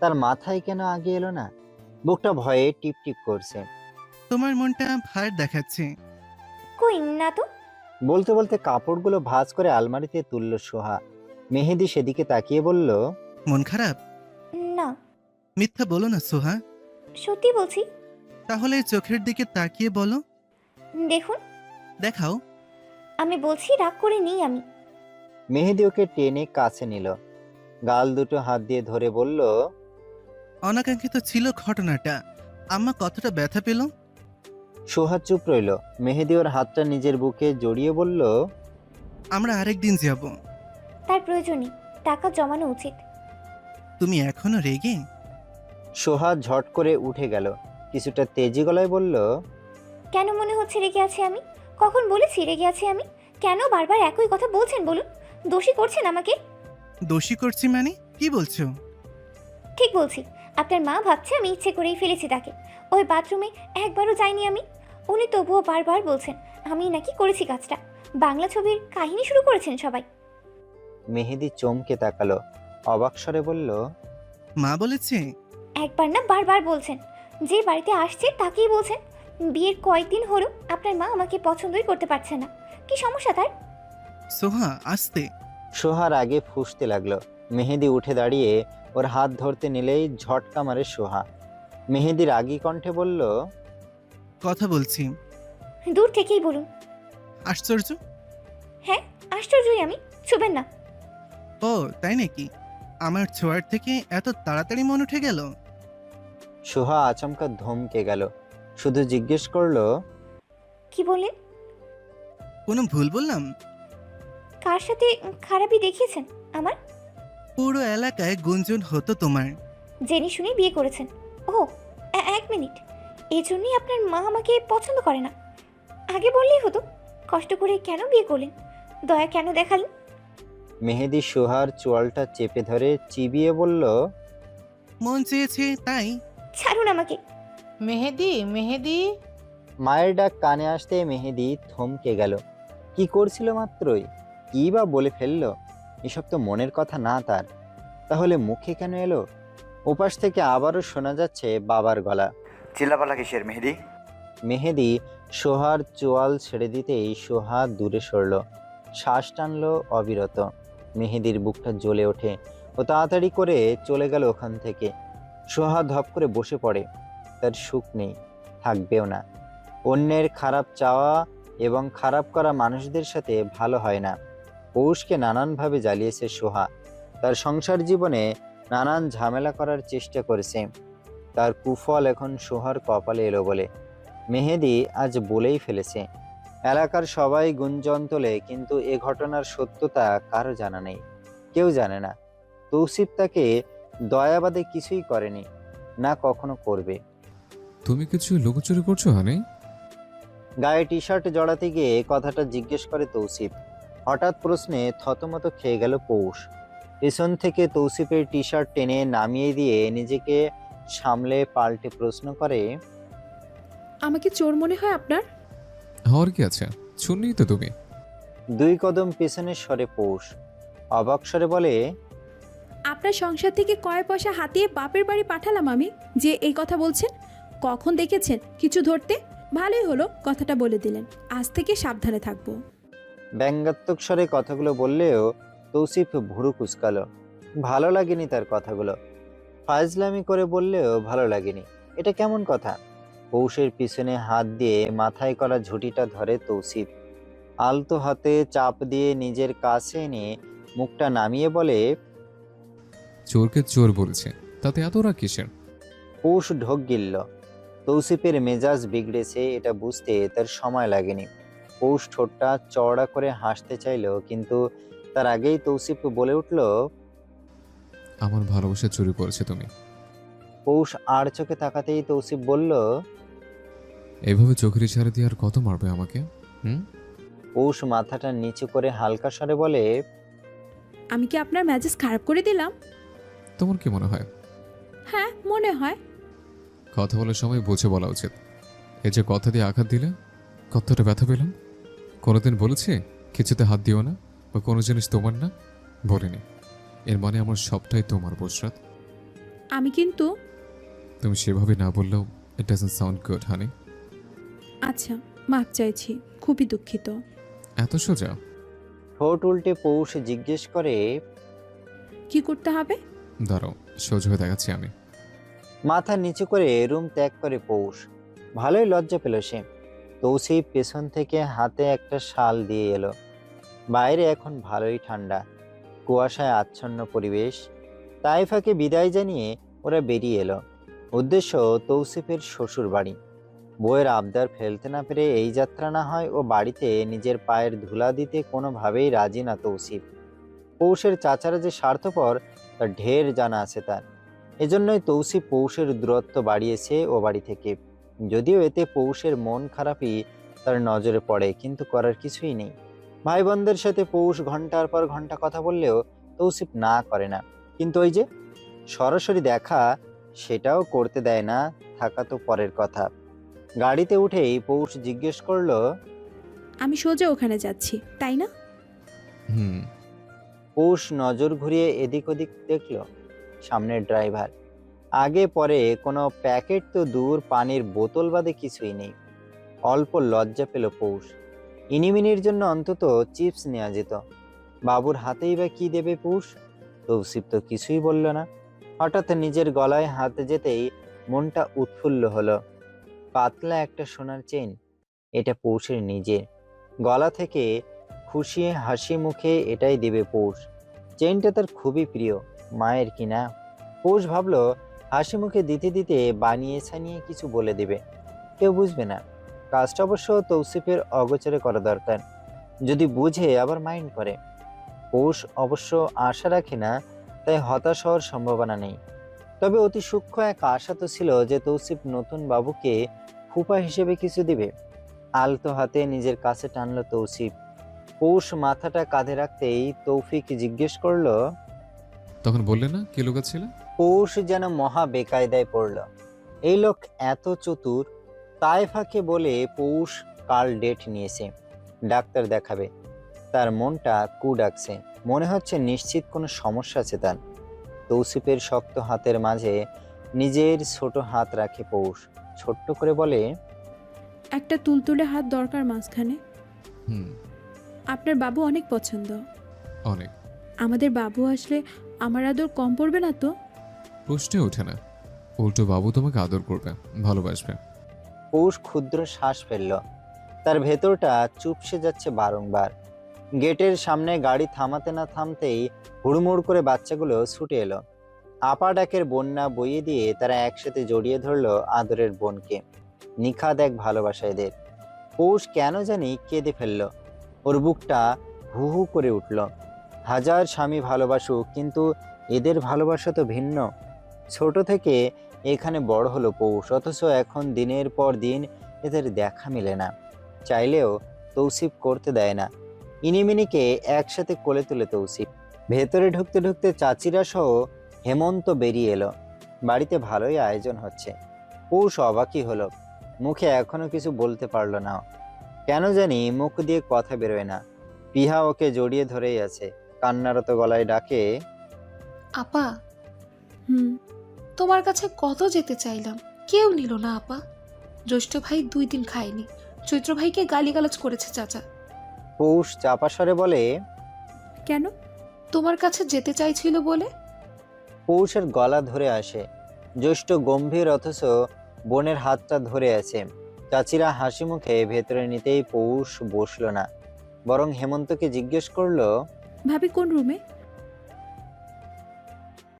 তার মাথায় কেন আগে এলো না? বুকটা ভয়ে টিপ টিপ করছে। তোমার মনটা ভার দেখাচ্ছে। কই না তো। বলতে বলতে কাপড়গুলো ভাঁজ করে আলমারিতে তুলল সোহা। মেহেদি সেদিকে তাকিয়ে বলল, মন খারাপ? না, মিথ্যা বলো না সোহা। সত্যি বলছি। তাহলে চোখের দিকে তাকিয়ে বলো। দেখুন, দেখাও। আমি বলছি রাগ করে নিই আমি। মেহেদি ওকে টেনে কাছে নিল, গাল দুটো হাত দিয়ে ধরে বলল, অনাকাঙ্ক্ষিত ছিল ঘটনাটা। আম্মা কতটা ব্যথা পেল? সোহা চুপ রইল। মেহেদি ওর হাতটা নিজের বুকে জড়িয়ে বলল, আমরা আরেকদিন যাব। তার প্রয়োজন নেই, টাকা জমানো উচিত। তুমি এখনো রেগে? সোহা ঝট করে উঠে গেল, কিছুটা তেজি গলায় বলল, কেন মনে হচ্ছে রেগে আছি আমি? কখন বলেছি রেগে আছি আমি? কেন বারবার একই কথা বলছেন বলুন? দোষী করছেন আমাকে? দোষী করছি মানে কি বলছো? ঠিক বলছি। আপনার মা ভাবছে আমি ইচ্ছে করেই ফেলেছি তাকে। ওই বাথরুমে একবারও যাইনি আমি। উনি তবুও বারবার বলছেন আমি নাকি করেছি কাজটা। বাংলা ছবির কাহিনী শুরু করেছেন সবাই। মেহেদি চমকে তাকালো, অবাক স্বরে বলল, মা বলেছে? একবার না বারবার বলছেন। যে বাড়িতে আসছে তাকেই বলছেন। বিয়ের কয়েকদিন হলো আপনার মা আমাকে পছন্দই করতে পারছে না। কি সমস্যা তার? সোহা আস্তে। সোহার আগে ফুঁসতে লাগলো। মেহেদি উঠে দাঁড়িয়ে ওর হাত ধরতে নিলেই ঝটকা মারে সোহা। মেহেদি রাগী কণ্ঠে বলল, কথা বলছি। দূর থেকেই বলুন। আশ্চর্য। হ্যাঁ, আশ্চর্যই আমি। ছুবেন না। ও তাই নাকি? আমার ছোঁয়ার থেকে এত তাড়াতাড়ি মন উঠে গেল? সোহা আচমকা ধমকে গেল, শুধু জিজ্ঞেস করলো, কি বললেন? কোনো ভুল বললাম? কার সাথে খারাপই দেখিয়েছেন আমার? পুরো এলাকায় গুঞ্জন হতো তোমার। জেনে শুনে বিয়ে করেছেন? ও, এক মিনিট। এই জন্যই আপনার মা আমাকে পছন্দ করে না? আগে বললেই হতো। কষ্ট করে কেন বিয়ে করলেন? দয়া কেন দেখালেন? মেহেদি সোহার চোয়ালটা চেপে ধরে চিবিয়ে বলল, মন চেয়েছে তাই। ছাড়ুন আমাকে। মেহেদি, মেহেদি। মায়ের ডাক কানে আসতে মেহেদি থমকে গেল। কি করছিল মাত্রই? কি বা বলে ফেললো? এসব তো মনের কথা না তার, তাহলে মুখে কেন এলো? ওপাশ থেকে আবারও শোনা যাচ্ছে বাবার গলা। চিল্লাপাল্লা কিসের মেহেদি? মেহেদি সোহার চোয়াল ছেড়ে দিতেই সোহা দূরে সরল, শ্বাস টানলো অবিরত। মেহেদির বুকটা জ্বলে ওঠে, ও তাড়াতাড়ি করে চলে গেল ওখান থেকে। সোহা ধপ করে বসে পড়ে। তার সুখ নেই, থাকবেও না। অন্যের খারাপ চাওয়া এবং খারাপ করা মানুষদের সাথে ভালো হয় না। পৌষকে নানানভাবে জ্বালিয়েছে সোহা। তার সংসার জীবনে নানান ঝামেলা করার চেষ্টা করেছে। তার কুফল এখন সোহার কপালে এলো বলে মেহেদি আজ বলেই ফেলেছে। এলাকার সবাই গুঞ্জন তোলে, কিন্তু এ ঘটনার সত্যতা কারো জানা নেই, কেউ জানে না। তৌসিফ তাকে দয়াবাদে কিছুই করেনি, না কখনো করবে। তুমি কিছু লুকোচুরি করছো হানি? গায়ে টি শার্ট জড়াতে গিয়ে কথাটা জিজ্ঞেস করে তৌসিফ। হঠাৎ প্রশ্নে থতমত খেয়ে গেল পৌষ। পেছন থেকে তৌসিফের টি শার্ট টেনে নামিয়ে দিয়ে নিজেকে সামলে পাল্টে প্রশ্ন করে, আমাকে চোর মনে হয় আপনার? হওয়ার কি আছে, শুননি তো তুমি। 2 কদম পেছনে সরে পৌষ, অবাক স্বরে বলে, আপনার সংসার থেকে কয় পয়সা হাতিয়ে বাপের বাড়ি পাঠালাম আমি, যে এই কথা বলছেন? কখন দেখেছেন কিছু ধরতে? ভালোই হলো কথাটা বলে দিলেন, আজ থেকে সাবধানে থাকবো। ব্যঙ্গাত্মক স্বরে কথাগুলো বললেও তৌসিফ ভুরু কুঁচকালো। ভালো লাগেনি তার কথাগুলো। ফাজলামি করে বললেও ভালো লাগেনি। এটা কেমন কথা? পৌষের পিছনে হাত দিয়ে মাথায় করা ঝুঁটিটা ধরে তৌসিফ। আলতো হাতে চাপ দিয়ে নিজের কাছে এনে মুখটা নামিয়ে বলে, চোরকে চোর বলছে, তাতে এত রাগ কিসের? পৌষ ঢোক গিলল। তৌসিফের মেজাজ বিগড়েছে এটা বুঝতে তার সময় লাগেনি। পৌষ ঠোঁটটা চওড়া করে হাসতে চাইল, কিন্তু তার আগেই তৌসিফ বলে উঠল, আমার ভালোবাসা চুরি করেছে তুমি। পৌষ আর চোখে তাকাতেই তৌসিফ বলল, এভাবে চোখের ইশারা দিয়ে আর কত মারবে আমাকে? হুম? পৌষ মাথাটা নিচু করে হালকা স্বরে বলে, আমি কি আপনার মেজাজ খারাপ করে দিলাম? তোমার কি মনে হয়? হ্যাঁ, মনে হয়। কথা বলার সময় বুঝে বলা উচিত। এই যে কথা দিয়ে আঘাত দিলে কতটা ব্যথা পেলাম। কোনোদিন বলেছি কিছুতে হাত দিও না বা কোনো জিনিস তোমার না? বলিনি। এর মানে আমার সবটাই তোমার, বুশরাত। আমি কিন্তু তুমি সেভাবে না বললেও ইট ডাজন্ট সাউন্ড গুড, হানি। আচ্ছা, মাপ চাইছি, খুবই দুঃখিত। এত সোজা? ঠোঁট উল্টে পৌষ জিজ্ঞেস করে, কি করতে হবে? দাঁড়াও, সোজা হয়ে দেখাচ্ছি আমি। মাথা নিচু করে রুম ত্যাগ করে পৌষ। ভালোই লজ্জা পেল সে। তৌসিফ পেছন থেকে হাতে একটা শাল দিয়ে এলো। বাইরে এখন ভালোই ঠান্ডা, কুয়াশায় আচ্ছন্ন পরিবেশ। তাইফাকে বিদায় জানিয়ে ওরা বেরিয়ে এলো। উদ্দেশ্য তৌসিফের শ্বশুর বাড়ি। বউয়ের আবদার ফেলতে না পেরে এই যাত্রা না হয় ও বাড়িতে নিজের পায়ের ধুলা দিতে কোনোভাবেই রাজি না তৌসিফ। পৌষের চাচারা যে স্বার্থপর তা ঢের জানা আছে তার। এজন্যই তৌসিফ পৌষের দূরত্ব বাড়িয়েছে ও বাড়ি থেকে। যদিও এতে পৌষের মন খারাপই তার নজরে পড়ে, কিন্তু করার কিছুই নেই। ভাই বোনদের সাথে পৌষ ঘন্টার পর ঘন্টা কথা বললেও তৌসিফ না করে না। কিন্তু ওই যে সরাসরি দেখা, সেটাও করতে দেয় না। থাকা তো পরের কথা। গাড়িতে উঠেই পৌষ জিজ্ঞেস করলো, আমি সোজা ওখানে যাচ্ছি, তাই না? হুম। পৌষ নজর ঘুরিয়ে এদিক ওদিক দেখলো। সামনের ড্রাইভার। আগে পরে কোনো প্যাকেট তো দূর, পানির বোতল বাদে কিছুই নেই। অল্প লজ্জা পেল পৌষ। ইনিমিনির জন্য অন্তত চিপস নেওয়া যেত। বাবুর হাতেই বা কি দেবে পৌষ? তৌসিফ তো কিছুই বলল না। হঠাৎ নিজের গলায় হাত যেতেই মনটা উৎফুল্ল হলো। পাতলা একটা সোনার চেন, এটা পৌষের নিজের। গলা থেকে খুশি হাসি মুখে এটাই দেবে পৌষ। চেনটা তার খুবই প্রিয়, মায়ের কিনা। পৌষ ভাবলো হাসি মুখে দিতে দিতে বানিয়ে ছানিয়ে কিছু বলে দেবে, কেউ বুঝবে না। কাজটা অবশ্য তৌসিফের অগোচরে করা দরকার, যদি বুঝে আবার মাইন্ড করে। পৌষ অবশ্য আশা রাখে না, তাই হতাশ হওয়ার সম্ভাবনা নেই। তবে অতি সূক্ষ্ম এক আশা তো ছিল যে তৌসিফ নতুন বাবুকে ফুপা হিসেবে কিছু দিবে। আলতো হাতে নিজের কাছে টানলো তৌসিফ। পৌষ মাথাটা কাঁধে রাখতেই তৌফিক জিজ্ঞেস করলো, তখন বললে না কি লুকাচ্ছিল? পৌষ যেন মহা বেকায়দায় পড়ল। এই লোক এত চতুর। তাইফাকে বলে পৌষ কাল ডেট নিয়েছে, ডাক্তার দেখাবে। তার মনটা কু ডাকছে, মনে হচ্ছে নিশ্চিত কোনো সমস্যা আছে তার। তৌসিফের শক্ত হাতের মাঝে নিজের ছোট হাত রাখে পৌষ। ছোট্ট করে বলে, একটা তুলতুলে হাত দরকার মাঝখানে। হুম। আপনার বাবু অনেক পছন্দ। অনেক। আমাদের বাবু আসলে আমার আদর কম পড়বে না তো? প্রশ্নে ওঠে না। উল্টো বাবু তোমাকে আদর করবে, ভালোবাসবে। পৌষ ক্ষুদ্র শ্বাস ফেলল। তার ভেতরটা চুপসে যাচ্ছে বারংবার। গেটের সামনে গাড়ি থামাতে না থামতেই হুড়মুড় করে বাচ্চাগুলো ছুটে এলো। আপা ডাকের বন্যা বইয়ে দিয়ে তারা একসাথে জড়িয়ে ধরলো আদরের বোনকে। নিখাদ এক ভালোবাসা এদের। পৌষ কেন জানি কেঁদে ফেলল। ওর বুকটা হু হু করে উঠল। হাজার স্বামী ভালোবাসুক, কিন্তু এদের ভালোবাসা তো ভিন্ন। ছোট থেকে এখানে বড় হলো পৌষ, অথচ এখন দিনের পর দিন এদের দেখা মেলে না। চাইলেও তৌসিফ করতে দেয় না। ইনিমিনিকে একসাথে কোলে তুলে তৌসিফ। ভেতরে ঢুকতে ঢুকতে চাচিরা সহ হেমন্ত বেরিয়ে এলো। বাড়িতে ভালোই আয়োজন হচ্ছে। পৌষ অবাকই হলো, মুখে এখনো কিছু বলতে পারলো না। কেন জানি মুখ দিয়ে কথা বেরোয় না। পিহা ওকে জড়িয়ে ধরেই আছে, কান্নারত গলায় ডাকে, আপা, হুম। তোমার কাছে কত যেতে চাইলাম, কেউ নিল না আপা। জ্যৈষ্ঠ ভাই 2 দিন খায়নি। চৈত্র ভাইকে গালিগালাজ করেছে চাচা। পৌষ চাপা স্বরে বলে। কেন? তোমার কাছে যেতে চাইছিল বলে। পৌষের গলা ধরে আসে। জ্যৈষ্ঠ গম্ভীর অথচ বোনের হাতটা ধরে আছে। চাচিরা হাসি মুখে ভেতরে নিতেই পৌষ বসলো না, বরং হেমন্তকে জিজ্ঞেস করলো, ভাবি কোন রুমে?